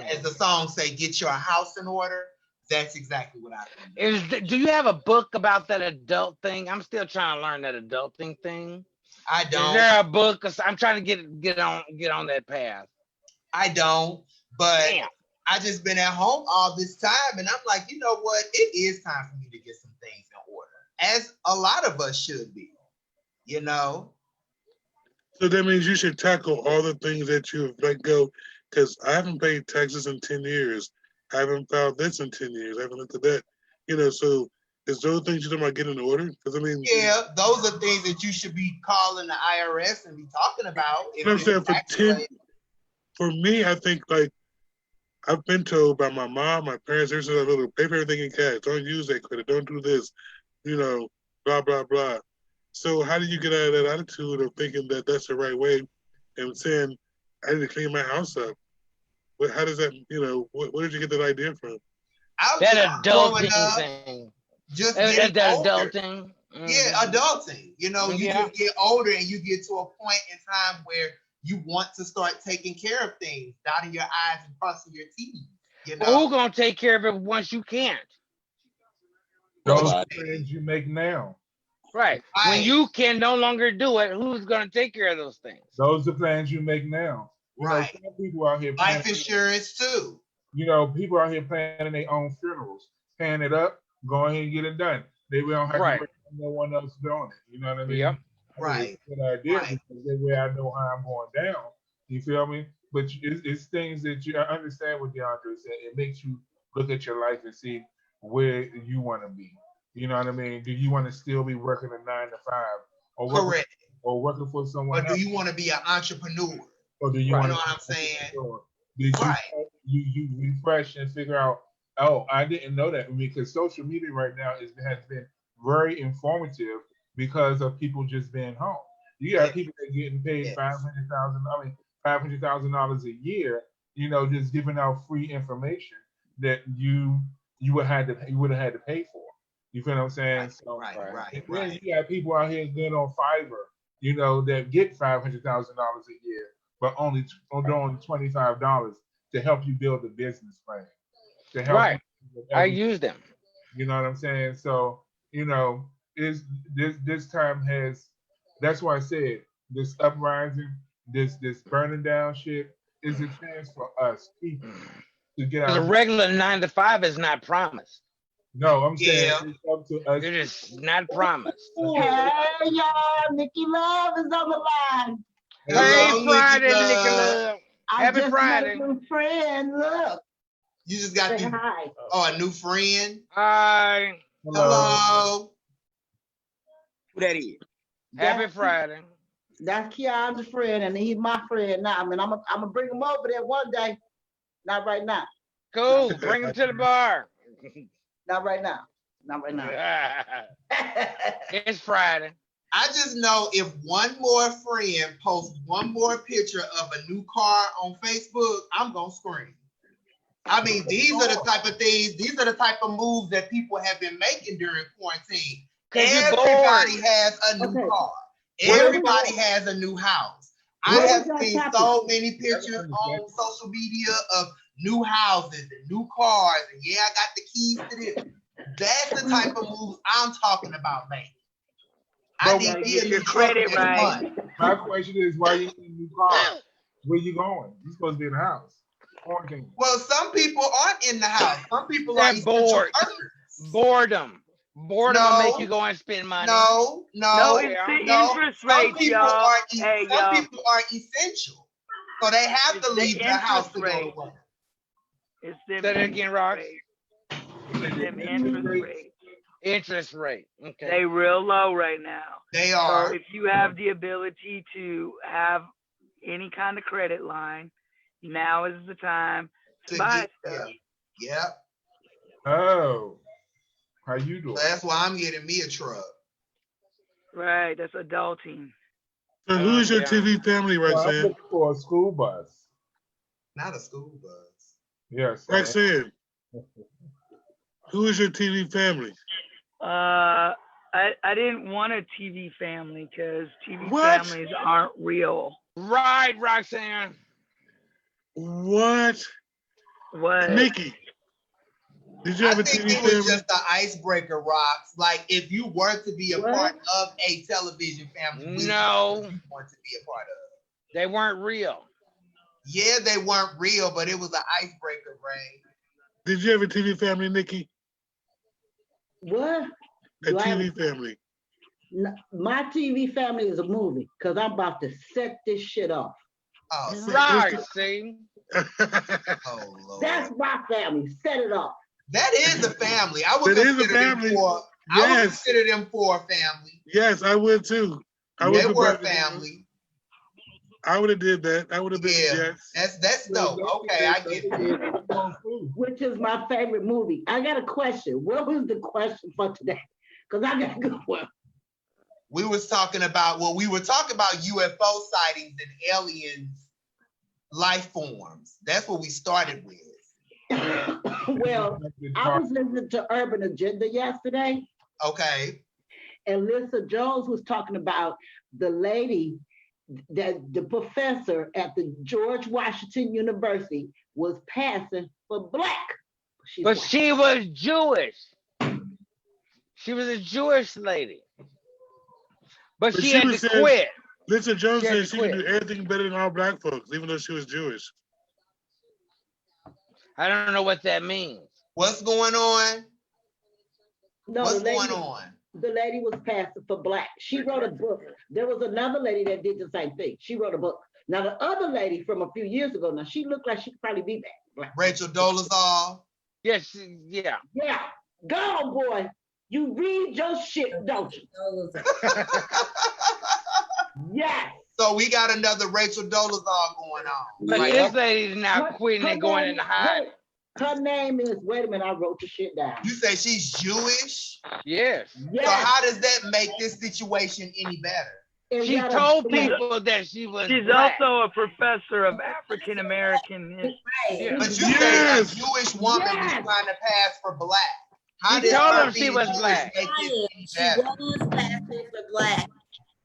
As the song say, get your house in order. That's exactly what I've been doing. Do you have a book about that adult thing? I'm still trying to learn that adulting thing. I don't. Is there a book? 'Cause I'm trying to get on that path. I don't, but Damn. I just been at home all this time, and I'm like, you know what? It is time for me to get some things in order, as a lot of us should be. So that means you should tackle all the things that you've let go. Because I haven't paid taxes in 10 years. I haven't filed this in 10 years. I haven't looked at that. So is those things you're talking about getting in order? Because Yeah, those are things that you should be calling the IRS and be talking about. If I'm saying you're tax related. for me, I think, like, I've been told by my mom, my parents, there's a little paper everything in cash. Don't use that credit. Don't do this. Blah, blah, blah. So how do you get out of that attitude of thinking that that's the right way and saying, I need to clean my house up? How does that, where did you get that idea from? I was That just growing adulting up. thing. just That getting that older. adulting. Yeah, Mhm. adulting. You know, you Yeah. just get older and you get to a point in time where you want to start taking care of things, dotting your I's and crossing your T's. You Well, who's know, gonna take care of it once you can't? Those Nobody. friends you make now. Right. When Right. you can no longer do it, who's gonna take care of those things? Those are plans you make now. You know, Right. some people out here Life planning, insurance too. you know, people out here planning their own funerals, paying it up, go ahead and get it done. They don't have Right. to wait for no one else doing it. You know what I mean? Yep. I think Right. it's a good idea Right. because that way I know how I'm going down. You feel me? But it's things that I understand what DeAndre said. It makes you look at your life and see where you want to be. You know what I mean? Do you want to still be working a 9 to 5 or working, Correct. or working for Or someone do else? you want to be an entrepreneur? Or do you Right. want You to know what I'm saying? Did you, Right. you refresh and figure out, oh, I didn't know that, because social media right now has been very informative because of people just being home. You got Yes. people that are getting paid Yes. $500,000 a year, you know, just giving out free information that you would have had to pay for. You feel what I'm saying? Right. So, Right. Right. Right. and then Right. you got people out here good on Fiverr, you know, that get $500,000 a year, but only $25 to help you build a business plan, to help Right. you with I everything. use them. You know what I'm saying? So, you know, is this time has, that's why I said this uprising, this burning down shit is a chance for us people to get Because a out. regular 9 to 5 is not promised. No, I'm saying Yeah. it's up to us. It is not promised. Hey, y'all, Nikki Love is on the line. Hey, Hello, Nikki Friday, Love. Nikki Love. I Happy just Friday. met a new friend. Look, You just got say the hi. a new friend. Hi. Hello. Who that is? Happy That's- Friday. That's Keon's friend, and he's my friend now. I mean, I'm gonna bring him over there one day. Not right now. Cool. Bring him to the bar. Not right now. Not right now. It's Friday. I just know if one more friend posts one more picture of a new car on Facebook, I'm gonna scream. I mean, these are the type of things, these are the type of moves that people have been making during quarantine. 'Cause you're Everybody bored. has a new Okay. car. What is Everybody that? has a new house. What I is have that seen topic? so many pictures on social media of new houses and new cars, and yeah, I got the keys to this. That's the type of moves I'm talking about, man. I But need when me you a get new your truck credit next right. month. My question is, why you need a new car? Where you going? You supposed to be in the house. Quarantine. Well, some people aren't in the house. Some people are They're essential bored. workers. Boredom. Boredom will make No. you go and spend money. No, No, no, it's the no. interest Some rates, people y'all. are Hey, some y'all. people are essential, so they have It's to the leave the house interest to go to rate. work. It's them Say that interest again, Rox. rates. It's them interest rates. Interest rate. Okay. They real low right now. They So are. if you have the ability to have any kind of credit line, now is the time to To buy get, stuff. yeah. Oh, how you doing? So that's why I'm getting me a truck. Right, that's adulting. So who is your Yeah. TV family, Well, I'm Roxanne? looking for a school bus. Not a school bus. Yes. Roxanne, who is your TV family? I didn't want a TV family because TV What? families aren't real. Right, Roxanne. What? What? Nikki, did you I have a think TV it was family? just the icebreaker, Rocks. Like if you were to be a What? part of a television family, which No. one you want to be a part of. They weren't real. Yeah, they weren't real, but it was an icebreaker, Ray. Did you have a TV family, Nikki? What? A Do I have- TV family. My TV family is a movie because I'm about to set this shit off. Oh, see? Right, see? Oh, Lord. That's my family. Set it off. That is a family. I would That is a consider them family. for. I would Yes. consider them for a family. Yes, I would too. I They would were a put that- family. I would have did that. I would have been Yeah, yes. that's dope. Okay, I get it. Which is my favorite movie. I got a question. What was the question for today? Because I got a good one. We were talking about UFO sightings and aliens life forms. That's what we started with. Well, I was listening to Urban Agenda yesterday, Okay. and Lisa Jones was talking about the lady that the professor at the George Washington University was passing for black. She's But white. she was Jewish. She was a Jewish lady. But she had was to saying- quit. Lisa Jones She had said to she could quit. do everything better than all black folks, even though she was Jewish. I don't know what that means. What's going on? No, What's the lady, going on? the lady was passing for black. She wrote a book. There was another lady that did the same thing. She wrote a book. Now the other lady from a few years ago, now she looked like she could probably be black. Rachel Dolezal. Yes, yeah. Yeah, go on, boy. You read your shit, don't you? Yes. So we got another Rachel Dolezal going on. But this lady's now quitting and going into hiding. Her name is, wait a minute, I wrote the shit down. You say she's Jewish? Yes. So how does that make this situation any better? She told people that she was She's black. also a professor of African American history. Yeah. But you say a Jewish woman was trying to pass for black. How She did told her them she being was Jewish black. make this any She better? was passing for black.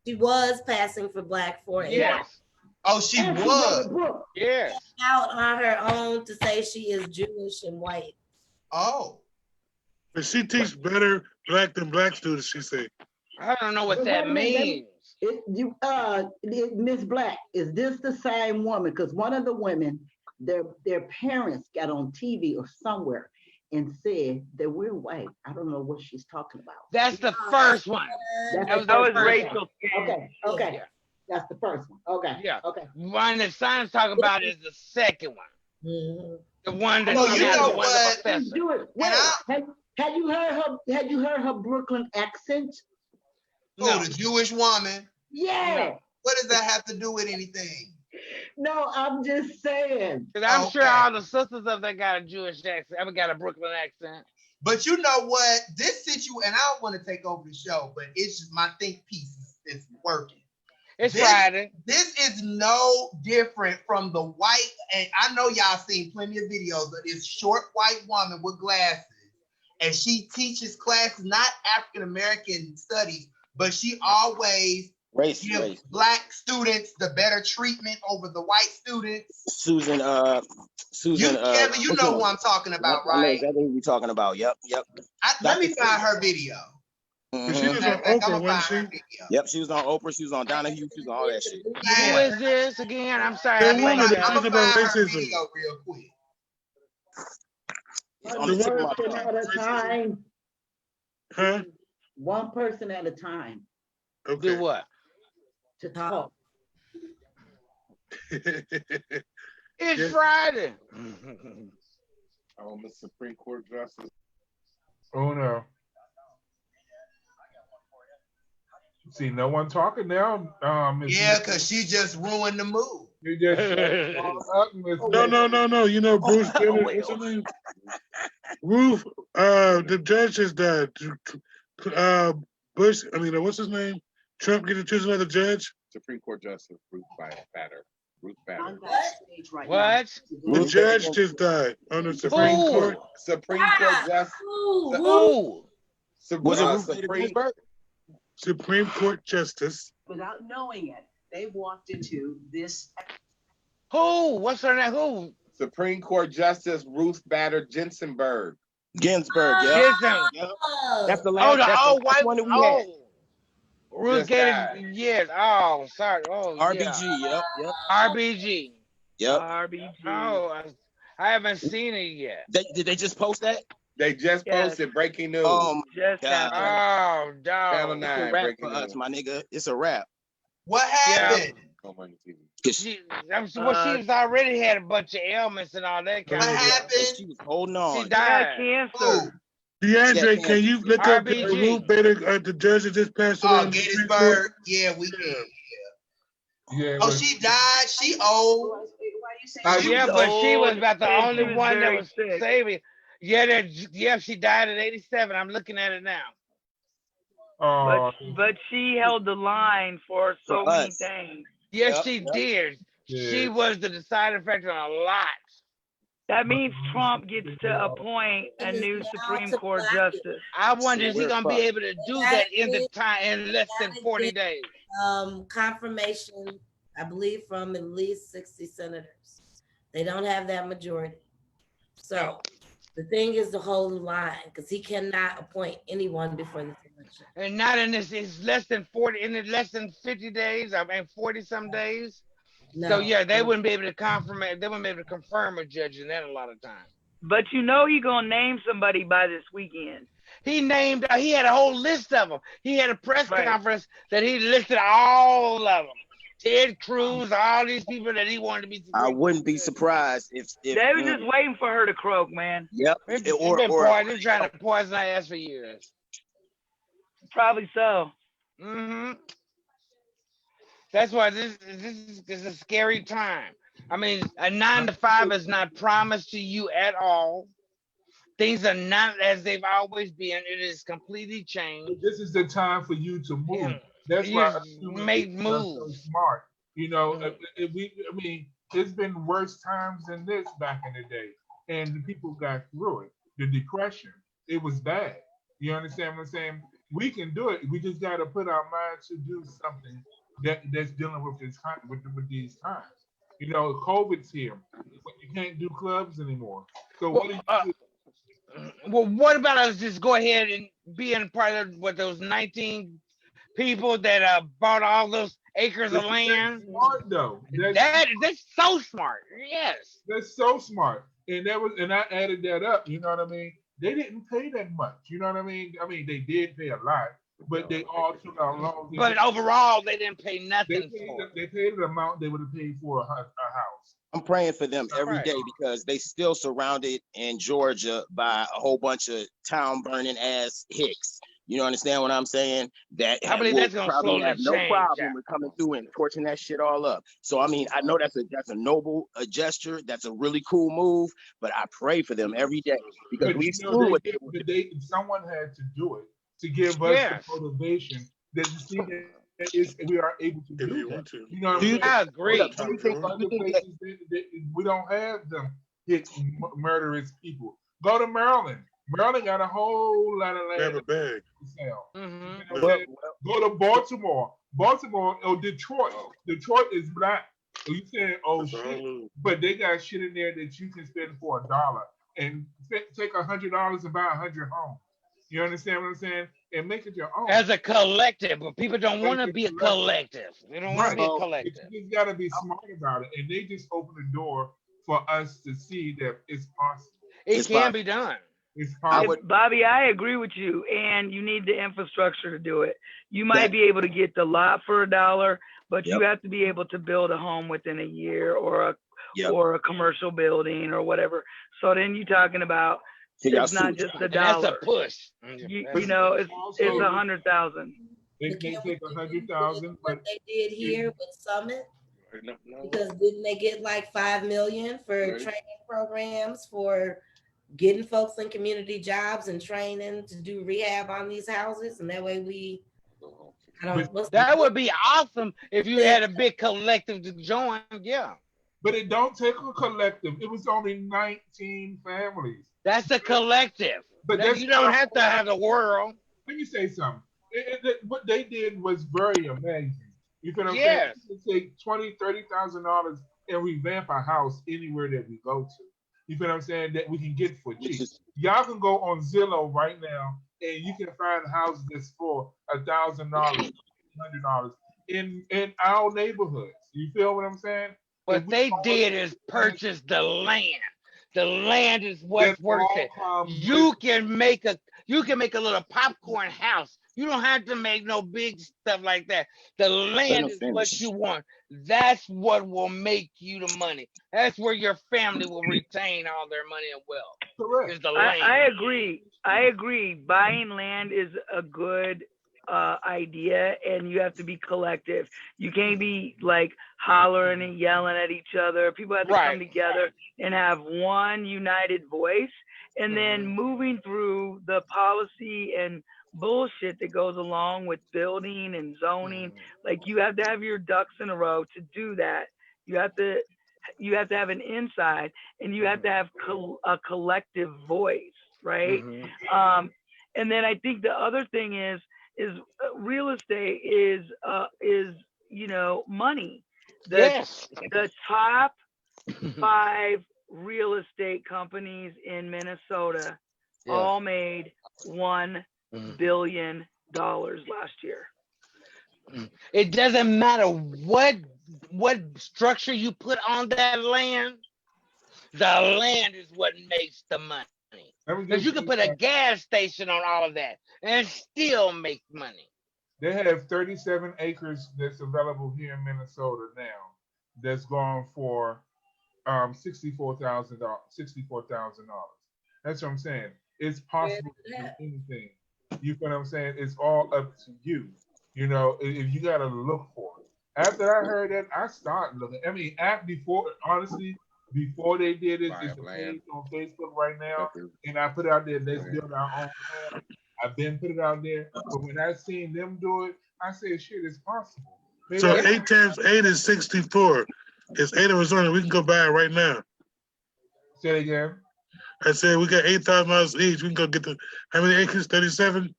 She was passing for black for a Yes. Oh, she was. Yes. out on her own to say she is Jewish and white. Oh. But she teaches better black than black students, she said. I don't know what Wait that a minute, means. Miss Black, is this the same woman? Because one of the women, their parents got on TV or somewhere and said that we're white. I don't know what she's talking about. That's the first one. That's That was the first Rachel. one. Okay. Yeah. That's the first one. Okay. Yeah. Okay. One that Simon's talking about is the second one. The one that No, you yeah, know the one the what? professor. Do it. Wait, have you heard her? Have you heard her Brooklyn accent? Oh, the Jewish woman. Yeah. What does that have to do with anything? No, I'm just saying. Because I'm sure all the sisters up there got a Jewish accent. I mean, got a Brooklyn accent. But you know what? This situation, and I don't want to take over the show, but it's just my think piece is working. It's Friday. This is no different from the white, and I know y'all seen plenty of videos of this short white woman with glasses, and she teaches classes, not African American studies, but she always Race. gives black students the better treatment over the white students. Susan, Kevin, you know who I'm talking about, I know right? exactly who you're talking about. Yep. Let me find her video. Mhm. She was on Oprah, wasn't she? Yep, she was on Oprah, she was on Donahue, she was on all that shit. Who is this again? I'm sorry. The I woman think that I- talks about racism. Video real quick. It's on the tip of my One person tongue. at a time. Huh? One person at a time Okay. Do what? to talk. It's Yes. Friday. Oh, the Supreme Court justice. Oh no. See, no one talking now. Yeah, because she just ruined the mood. You just up, Miss No. You know Bruce Bennett, what's his name? Ruth, the judge has died. Bush, what's his name? Trump get to choose another judge? Supreme Court Justice Ruth Bader. Ruth Bader. What? The judge just died on the Supreme Who? Court. Supreme Court Justice. Who? Was it Ruth Bader Supreme Ginsburg? Supreme Court Justice. Without knowing it, they walked into this. Who? What's her name? Who? Supreme Court Justice Ruth Bader Ginsburg. Ginsburg, yeah. Ginsburg. Yep. That's the Oh, last. the that's old the white one that we oh. had. Ruth Just Gator, died. yes. Oh, sorry. Oh, RBG, yeah. yep. RBG. Yep. RBG. Oh, I haven't seen it yet. Did they just post that? They just Yes. posted breaking news. Oh, Just God. happened. Oh, Channel dog. 9 it's a wrap breaking for us, news. my nigga. It's a wrap. What happened? Oh, my TV. She was already had a bunch of ailments and all that kind What of stuff. happened? She was holding She on. She got died. cancer. DeAndre, can you look up the RBG. Ruth Bader, the judge that just passed away? Oh, on the Supreme Gettysburg. Yeah, we did. Yeah. Oh, she died. She old. Why do you say Yeah, was but she was old about the and she only was one that very was sick. saving. Yeah, she died at 87. I'm looking at it now. Oh, But she held the line for so For many us. things. Yes, Yep, she yep. did. Yeah. She was the deciding factor on a lot. That means Trump gets to appoint a It is new now Supreme to Court block it. justice. I wonder So is he we're gonna be fucked. able to They do gotta that in the get, time in less than gotta 40 get days? confirmation, I believe, from at least 60 senators. They don't have that majority. So the thing is to hold the line because he cannot appoint anyone before this election. And not in this, it's less than 40, in less than 50 days, I mean 40 some days. So No. yeah, they wouldn't be able to confirm it, they wouldn't be able to confirm a judge in that a lot of times. But you know he gonna name somebody by this weekend. He named, he had a whole list of them. He had a press Right. conference that he listed all of them. Ted Cruz, all these people that he wanted to be. I wouldn't be surprised if They were just waiting for her to croak, man. Yep. They've been trying to poison our ass for years. Probably so. Mm-hmm. That's why this is a scary time. I mean, a 9 to 5 is not promised to you at all. Things are not as they've always been. It is completely changed. This is the time for you to move. Yeah. That's You why make humans are so moves. smart. You know, Mhm. I mean, it's been worse times than this back in the day, and the people got through it. The depression, it was bad. You understand what I'm saying? We can do it. We just got to put our mind to do something that's dealing with this with these times. You know, COVID's here. You can't do clubs anymore. So what do you do? Well, what about us just go ahead and being part of what those 19 people that bought all those acres of land? Smart though. That's so smart. Yes. That's so smart. And I added that up. You know what I mean? They didn't pay that much. You know what I mean? I mean, they did pay a lot, but they all took out loans. But overall, they didn't pay nothing for it. They paid the amount they would have paid for a house. I'm praying for them every Right. day because they still surrounded in Georgia by a whole bunch of town burning ass hicks. You understand what I'm saying? That I believe will that's gonna probably slowly have no change, problem yeah. with coming through and torching that shit all up. So I mean, I know that's a noble gesture. That's a really cool move. But I pray for them every day because But we've you know, seen what they will do. someone had to do it to give us Yes. the motivation that to see that we are able to do you that. want to. You know what Do you I'm saying? I agree. Hold up, do you think Other that places, we don't have them hit murderous people. Go to Maryland. Maryland got a whole lot of They have land a bag. to sell. Mhm. You know what I'm saying? Go to Baltimore. Baltimore or Detroit. Detroit is black. So you saying, oh That's all shit, loose. but they got shit in there that you can spend for $1 and take $100 and buy 100 homes. You understand what I'm saying? And make it your own. As a collective, but people don't want to Make it be a collective. They don't want to be a Right. collective. You just gotta be smart about it, and they just open the door for us to see that it's possible. It It's can fine. be done. It's I possible. would Bobby, I agree with you, and you need the infrastructure to do it. You might that be able to get the lot for $1, but Yep. you have to be able to build a home within a year or Yep. a commercial building or whatever. So then you're talking about Figure out it's not suits. just And that's a $1. push. You know, it's Also, 100,000. they But can we take do 100,000, what but they did here with Summit? No, no. Because didn't they get like 5 million for Right. training programs for getting folks in community jobs and training to do rehab on these houses? And that way That would be awesome if you had a big collective to join. Yeah. but it don't take a collective. It was only 19 families. That's a collective. But that's you don't not- have to have the world. Let me say something. What they did was very amazing. You feel what I'm Yes. saying? You can take $20,000-$30,000 and revamp a house anywhere that we go to. You feel what I'm saying? That we can get for cheap. Y'all can go on Zillow right now and you can find houses that's for $1,000, $100 in our neighborhoods. You feel what I'm saying? What they did is purchase the land. The land is what's That's worth all it. comes You can make a little popcorn house. You don't have to make no big stuff like that. The land them is what finish. you want. That's what will make you the money. That's where your family will retain all their money and wealth. Correct. Is the land. I agree. I agree. Buying land is a good idea, and you have to be collective. You can't be like hollering and yelling at each other. People have to come Right. together and have one united voice. And then moving through the policy and bullshit that goes along with building and zoning, like you have to have your ducks in a row to do that. You have to you have to have an inside, and you have to have a collective voice, right? And then I think the other thing is real estate is money. The top 5 real estate companies in Minnesota all made $1 billion last year. It doesn't matter what structure you put on that land. The land is what makes the money. Because you can put a gas station on all of that and still make money. They have 37 acres that's available here in Minnesota now. That's gone for $64,000. That's what I'm saying. It's possible to do anything. You know what I'm saying? It's all up to you. If you gotta look for it. After I heard that, I started looking. I mean, before they did it, it's a page on Facebook right now, and I put it out there. Let's build our own land. I've been put it out there, but when I seen them do it, I said, "Shit, it's possible." Maybe so 8 times 8 is 64. It's 8 Arizona. We can go buy it right now. Say it again. I said we got 8,000 miles each. We can go get how many acres? 37.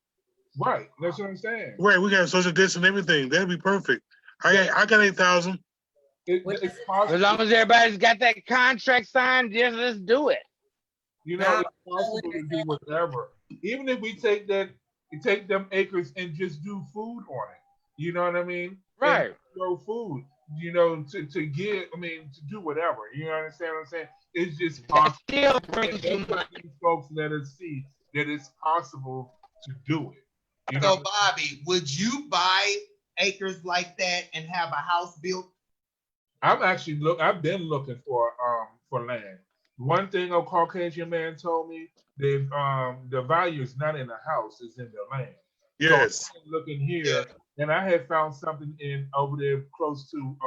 Right. That's what I'm saying. Right. We got social distance and everything. That'd be perfect. I got 8,000. It's possible. As long as everybody's got that contract signed, just let's do it. It's possible to do whatever. Even if we take them acres and just do food on it. You know what I mean? Right. And grow food. To do whatever. You understand what I'm saying? It's just possible. Still brings you money. These folks let us see that it's possible to do it. So, Bobby, would you buy acres like that and have a house built? I've been looking for land. One thing a Caucasian man told me, the value is not in the house, it's in the land. Yes. So I'm looking here, and I had found something over there close to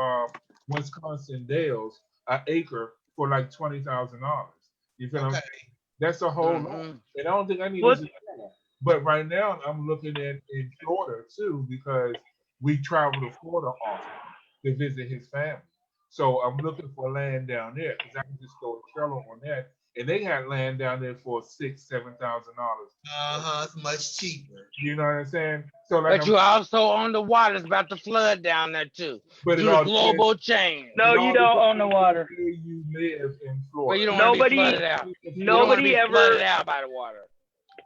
Wisconsin Dells, an acre for like $20,000. You feel what I'm saying? That's a whole lot. And I don't think I need to do that. But right now I'm looking at in Florida too, because we travel to Florida often to visit his family. So I'm looking for land down there because I can just go to Trello on that, and they got land down there for $6,000-7,000. It's much cheaper. You know what I'm saying? So, but you also own the water. It's about to flood down there too. But due to global change. No, you don't own the water. You live in Florida. But you don't want to be flooded out. Nobody ever flooded out by the water.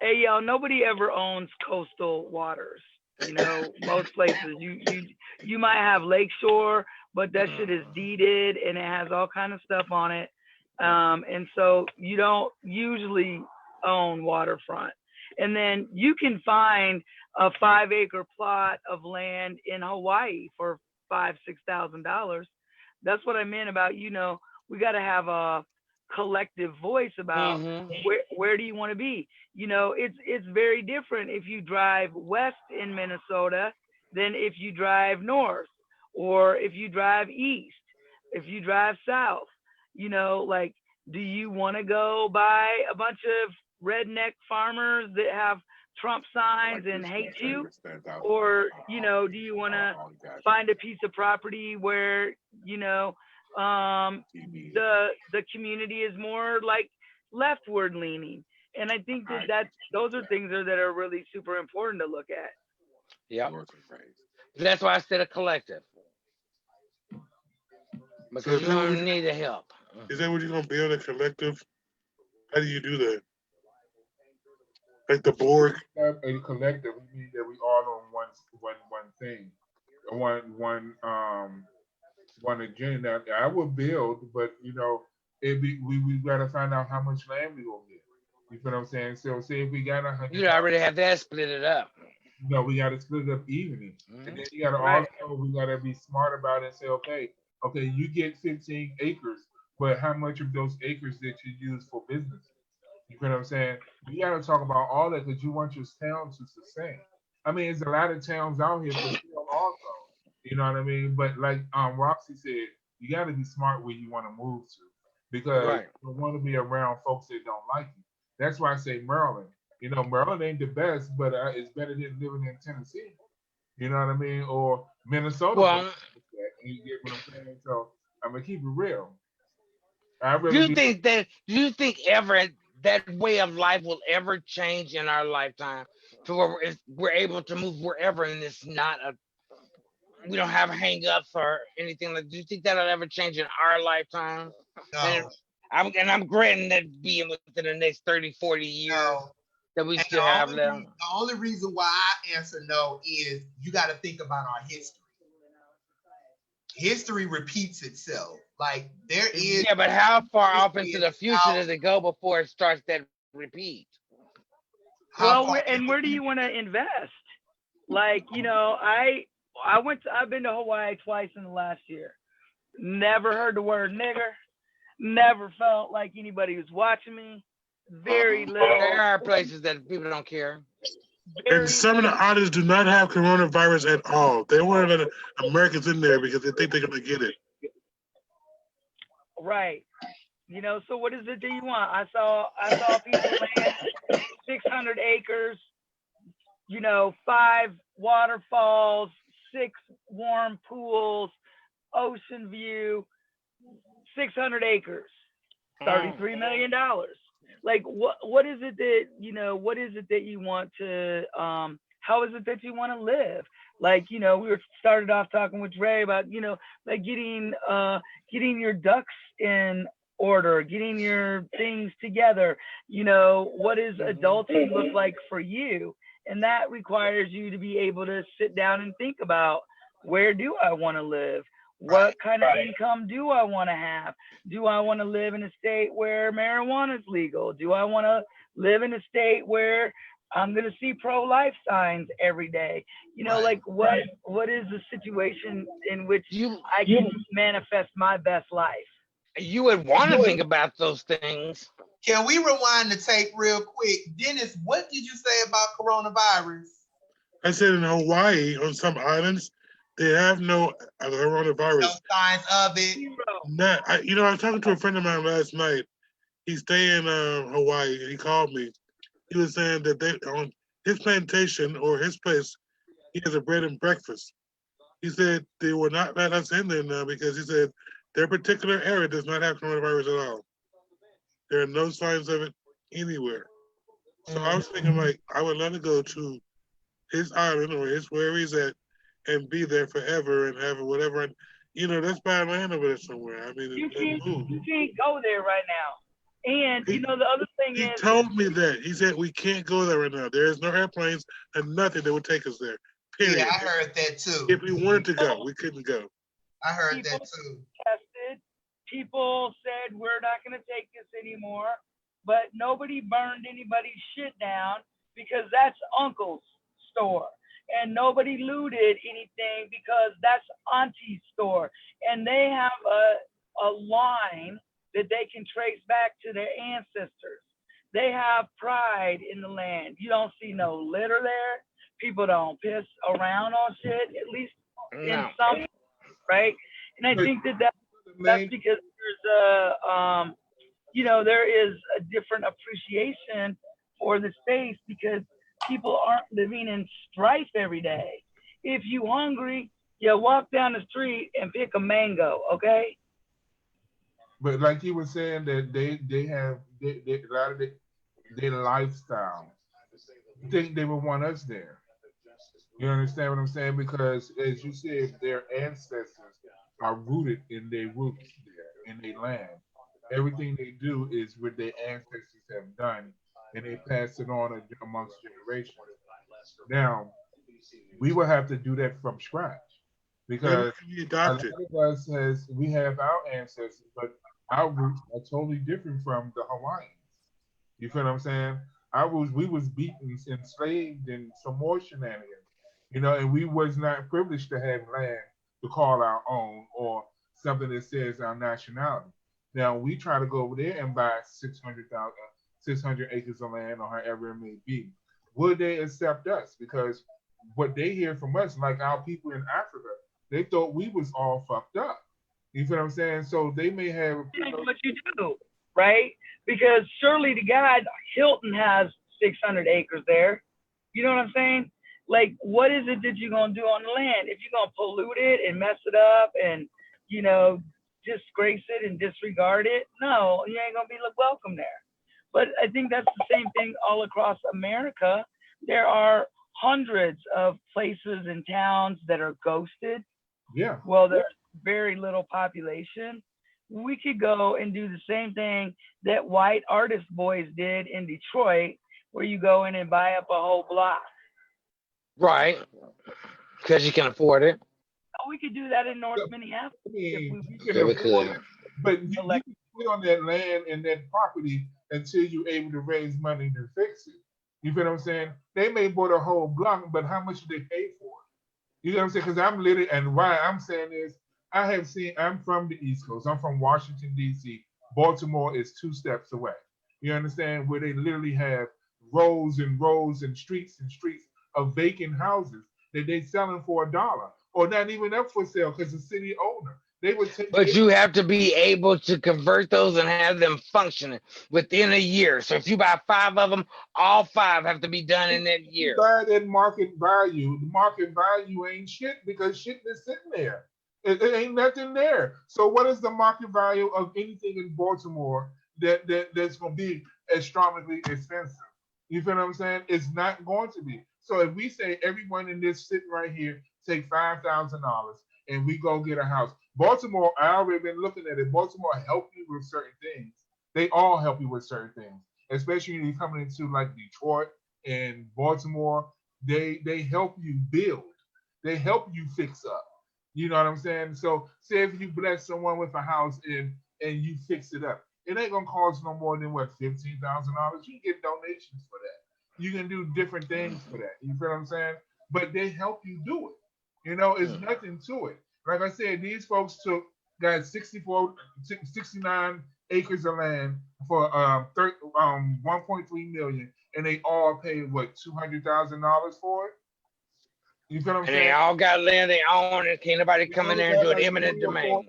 Hey y'all, nobody ever owns coastal waters. Most places you might have lakeshore, but that shit is deeded and it has all kind of stuff on it. And so you don't usually own waterfront. And then you can find a 5-acre plot of land in Hawaii for $5,000-6,000. That's what I meant about, we got to have a collective voice about where do you want to be. It's very different if you drive west in Minnesota than if you drive north, or if you drive east, if you drive south. Do you want to go buy a bunch of redneck farmers that have Trump signs and hate you? Or, do you want to find a piece of property where, the community is more like leftward leaning? And I think those are things that are really super important to look at. Yeah. That's why I said a collective. Because you don't need the help. Is that what you're gonna build, a collective? How do you do that? Like the board? A collective, we mean that we all on one thing, one agenda. I would build, but we gotta find out how much land we gonna get. You feel what I'm saying? So say if we got 100, you already have that split it up. No, we gotta split it up evenly, and then you gotta also we gotta be smart about it and say, okay, you get 15 acres, but how much of those acres did you use for business? You feel what I'm saying? You gotta talk about all that because you want your town to sustain. I mean, there's a lot of towns out here for sale also. You know what I mean? But like Roxy said, you gotta be smart where you want to move to, because you don't want to be around folks that don't like you. That's why I say Maryland. Maryland ain't the best, but it's better than living in Tennessee. You know what I mean? Or Minnesota. Well, you get what I'm saying? So I'm gonna keep it real. I'd Do rather you be. think that? Do you think ever that way of life will ever change in our lifetime, to where we're able to move wherever, and it's not a we don't have hang-ups or anything like? Do you think that'll ever change in our lifetime? And No, I'm granting that being within the next 30, 40 years no. that we And still have left. the only reason why I answer no is you got to think about our history. History repeats itself. Like there is Yeah, but how far off history into in the the future South. does it go before it starts that repeat? How Well, far in and the where do you future? want to invest? Like, I've been to Hawaii twice in the last year. Never heard the word nigger. Never felt like anybody was watching me. Very There little, are places that people don't care. And very some of the little. islands do not have coronavirus at all. They want to let Americans in there because they think they're going to get it. Right. So what is it that you want? I saw people land 600 acres, 5 waterfalls, 6 warm pools, ocean view, 600 acres, $33 million. Like what is it that, what is it that you want to, how is it that you want to live? Like, we were started off talking with Ray about, like getting your ducks in order, getting your things together. What does adulting look like for you? And that requires you to be able to sit down and think about, where do I want to live? What kind of income do I want to have? Do I want to live in a state where marijuana is legal? Do I want to live in a state where I'm going to see pro-life signs every day? Like what is the situation in which I can manifest my best life? You would want to think about those things. Can we rewind the tape real quick? Dennis, what did you say about coronavirus? I said in Hawaii, on some islands, they have no coronavirus. No signs of it. I was talking to a friend of mine last night. He stay in Hawaii. He called me. He was saying that they on his plantation or his place, he has a bread and breakfast. He said they will not let us in there now because he said their particular area does not have coronavirus at all. There are no signs of it anywhere. So I was thinking, like, I would love to go to his island or his wherever he's at and be there forever and have whatever. And, that's buy land over there somewhere. I mean, You and move. can't go there right now. And the other thing He is, told me that. He said we can't go there right now. There is no airplanes and nothing that would take us there. Period. Yeah, I heard that too. If we wanted to go, we couldn't go. I heard that too. Tested. People said we're not going to take this anymore, but nobody burned anybody's shit down because that's uncle's store. And nobody looted anything because that's auntie's store. And they have a line that they can trace back to their ancestors. They have pride in the land. You don't see no litter there. People don't piss around on shit, at least in some, right? And I think that's because there is a different appreciation for the space because people aren't living in strife every day. If you hungry, you walk down the street and pick a mango, okay? But like you were saying that they have a lot of their lifestyle. I think they would want us there. You understand what I'm saying? Because as you said, their ancestors are rooted in their roots there, in their land. Everything they do is what their ancestors have done, and they pass it on amongst generations. Now, we will have to do that from scratch because a lot of us we have our ancestors, but our roots are totally different from the Hawaiians. You feel what I'm saying? Our roots, we was beaten, enslaved, and some more shenanigans. And we was not privileged to have land to call our own or something that says our nationality. Now we try to go over there and buy 600 acres of land or however it may be. Would they accept us? Because what they hear from us, like our people in Africa, they thought we was all fucked up. You feel what I'm saying? So they may have. That's what you do, right? Because surely to God, Hilton has 600 acres there. You know what I'm saying? Like, what is it that you're going to do on the land? If you're going to pollute it and mess it up and, disgrace it and disregard it, no, you ain't gonna be welcome there. But I think that's the same thing all across America. There are hundreds of places and towns that are ghosted. Yeah. Well, there's very little population. We could go and do the same thing that white artist boys did in Detroit, where you go in and buy up a whole block. Right. Because you can afford it. Oh, we could do that in North Minneapolis. I mean, If you Yeah, we can could. afford it, but you can sit on that land and that property until you're able to raise money to fix it. You feel what I'm saying? They may bought a whole block, but how much did they pay for it? You know what I'm saying? Because I'm literally, and why I'm saying is, I'm from the East Coast. I'm from Washington, D.C. Baltimore is 2 steps away. You understand? Where they literally have rows and rows and streets of vacant houses that they selling for $1 or not even up for sale because the city owner. They would take. But you have to be able to convert those and have them functioning within a year. So if you buy 5 of them, all 5 have to be done in that year. Buy that market value. The market value ain't shit because shit is sitting there. It ain't nothing there. So what is the market value of anything in Baltimore that's going to be astronomically expensive? You feel what I'm saying? It's not going to be. So if we say everyone in this sitting right here take $5,000 and we go get a house, Baltimore, I already been looking at it. Baltimore help you with certain things. They all help you with certain things, especially when you're coming into like Detroit and Baltimore. They help you build. They help you fix up. You know what I'm saying? So say if you bless someone with a house and you fix it up, it ain't gonna cost no more than what, $15,000. You can get donations for that. You can do different things for that. You feel what I'm saying? But they help you do it. You know, it's nothing to it. Like I said, these folks got 69 acres of land for 1.3 million, and they all paid what, $200,000 for it. You feel what I'm And saying? they all got land they own, and can't nobody come in there and do an eminent domain.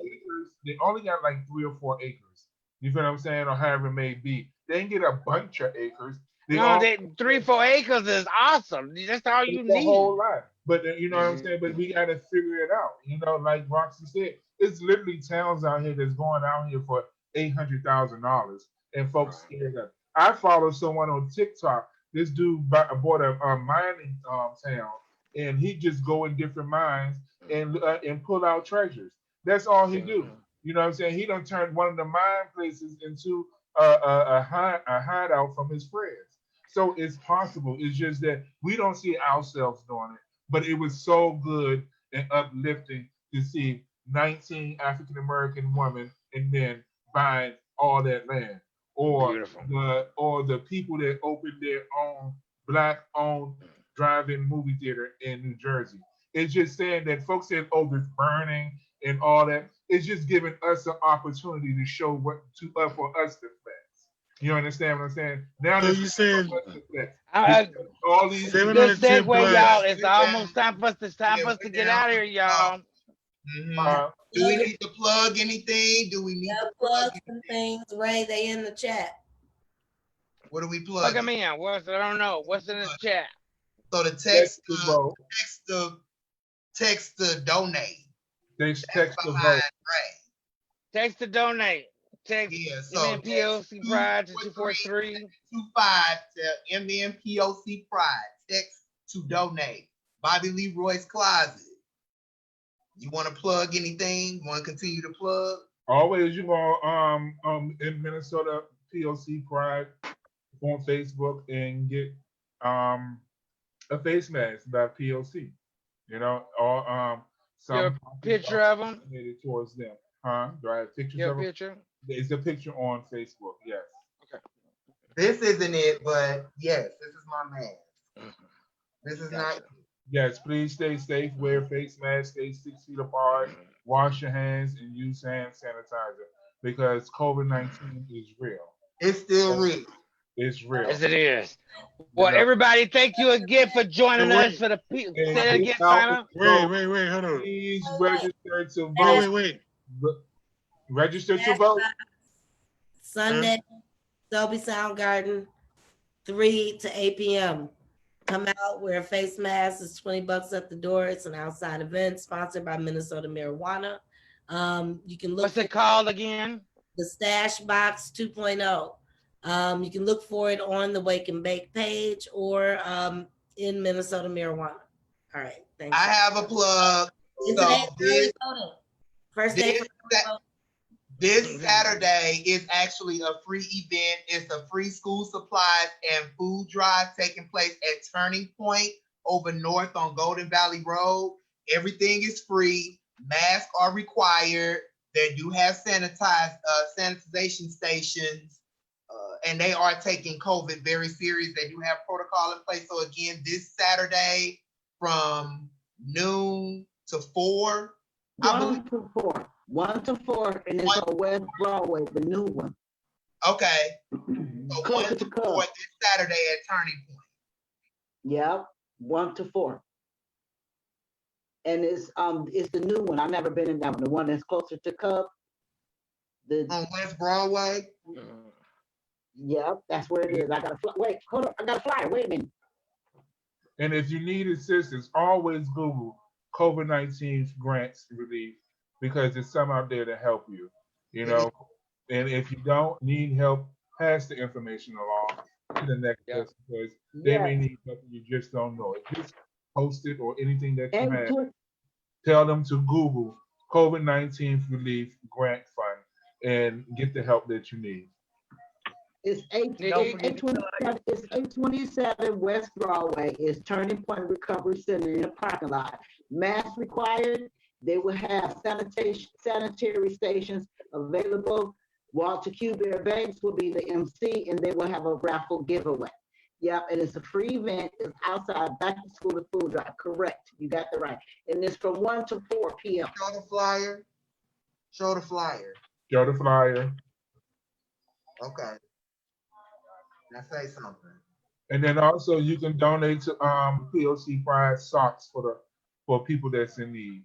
They only got like 3 or 4 acres. You feel what I'm saying? Or however it may be. They didn't get a bunch of acres. No, 3-4 acres is awesome. That's all you need. A whole lot. But you know what I'm saying? But we got to figure it out. You know, like Roxy said, it's literally towns out here that's going out here for $800,000, and folks scared up. I follow someone on TikTok. This dude bought a mining town, and he just go in different mines and pull out treasures. That's all he do. You know what I'm saying? He done turned one of the mine places into a hideout from his friends. So it's possible. It's just that we don't see ourselves doing it. But it was so good and uplifting to see 19 African-American women and men buying all that land. Or the people that opened their own Black-owned drive-in movie theater in New Jersey. It's just saying that folks said, oh, this burning and all that. It's just giving us an opportunity to show what for us to flex. You understand what I'm saying? Now So you saying all these good segue, y'all. It's almost time for us to get out of here, y'all. Do we need to plug anything? Do we need to plug some things? Ray, they in the chat. What do we plug? Plug them in. I don't know. What's in the chat? So the text to donate. Text to vote. Text to donate. Text MNPOC Pride to 24325 to MNPOC Pride. Text to donate. Bobby Leroy's Closet. You want to plug anything? Want to continue to plug? Always, you go in Minnesota POC Pride on Facebook and get a face mask by POC. You know, or some picture of them towards them. Do I have pictures of them? Picture? It's a picture on Facebook. Yes. Okay. This isn't it, but yes, this is my mask. This is not. Yes, please stay safe. Wear face masks. Stay 6 feet apart. Wash your hands and use hand sanitizer because COVID-19 is real. It's still real. It's real. Yes, it is. Well, everybody, thank you again for joining us for the people. Say it again, Simon. Wait, hold on. Please register to vote. Wait. Register to vote. Sunday, Dolby Soundgarden, 3 to 8 p.m. Come out, wear a face mask. It's $20 at the door. It's an outside event sponsored by Minnesota Marijuana. You can look What's for it called again? the Stash Box 2.0. You can look for it on the Wake and Bake page or in Minnesota Marijuana. All right, thanks. I have a plug. And So today's early voting. First day for voting. This Saturday is actually a free event. It's a free school supplies and food drive taking place at Turning Point over north on Golden Valley Road. Everything is free. Masks are required. They do have sanitization stations, and they are taking COVID very serious. They do have protocol in place. So again, this Saturday from noon to 4. 1 to 4. 1 to 4, and it's on West Broadway, the new one. Okay. So 1 to 4 this Saturday at Turning Point. Yep, 1 to 4. And it's the new one. I've never been in that one. The one that's closer to Cub. On West Broadway. Yep, that's where it is. I gotta wait. Hold on. I gotta fly. Wait a minute. And if you need assistance, always Google COVID-19 grants relief because there's some out there to help you. You know, and if you don't need help, pass the information along to the next person because they may need help and you just don't know it. Just post it or anything that you have. Tell them to Google COVID-19 relief grant fund and get the help that you need. It's 827 West Broadway. It's Turning Point Recovery Center in the parking lot. Mask required. They will have sanitary stations available. Walter Q. Bear Banks will be the MC, and they will have a raffle giveaway. Yep, and it's a free event. It's outside, back to school and food drive. Correct. You got that right. And it's from 1 to 4 p.m. Show the flyer. Show the flyer. Show the flyer. Okay. Now say something. And then also you can donate to POC Pride socks for people that's in need.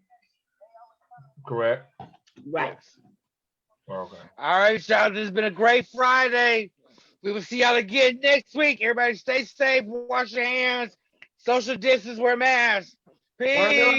Correct? Right. Okay. All right, y'all. This has been a great Friday. We will see y'all again next week. Everybody stay safe, wash your hands, social distance, wear masks. Peace.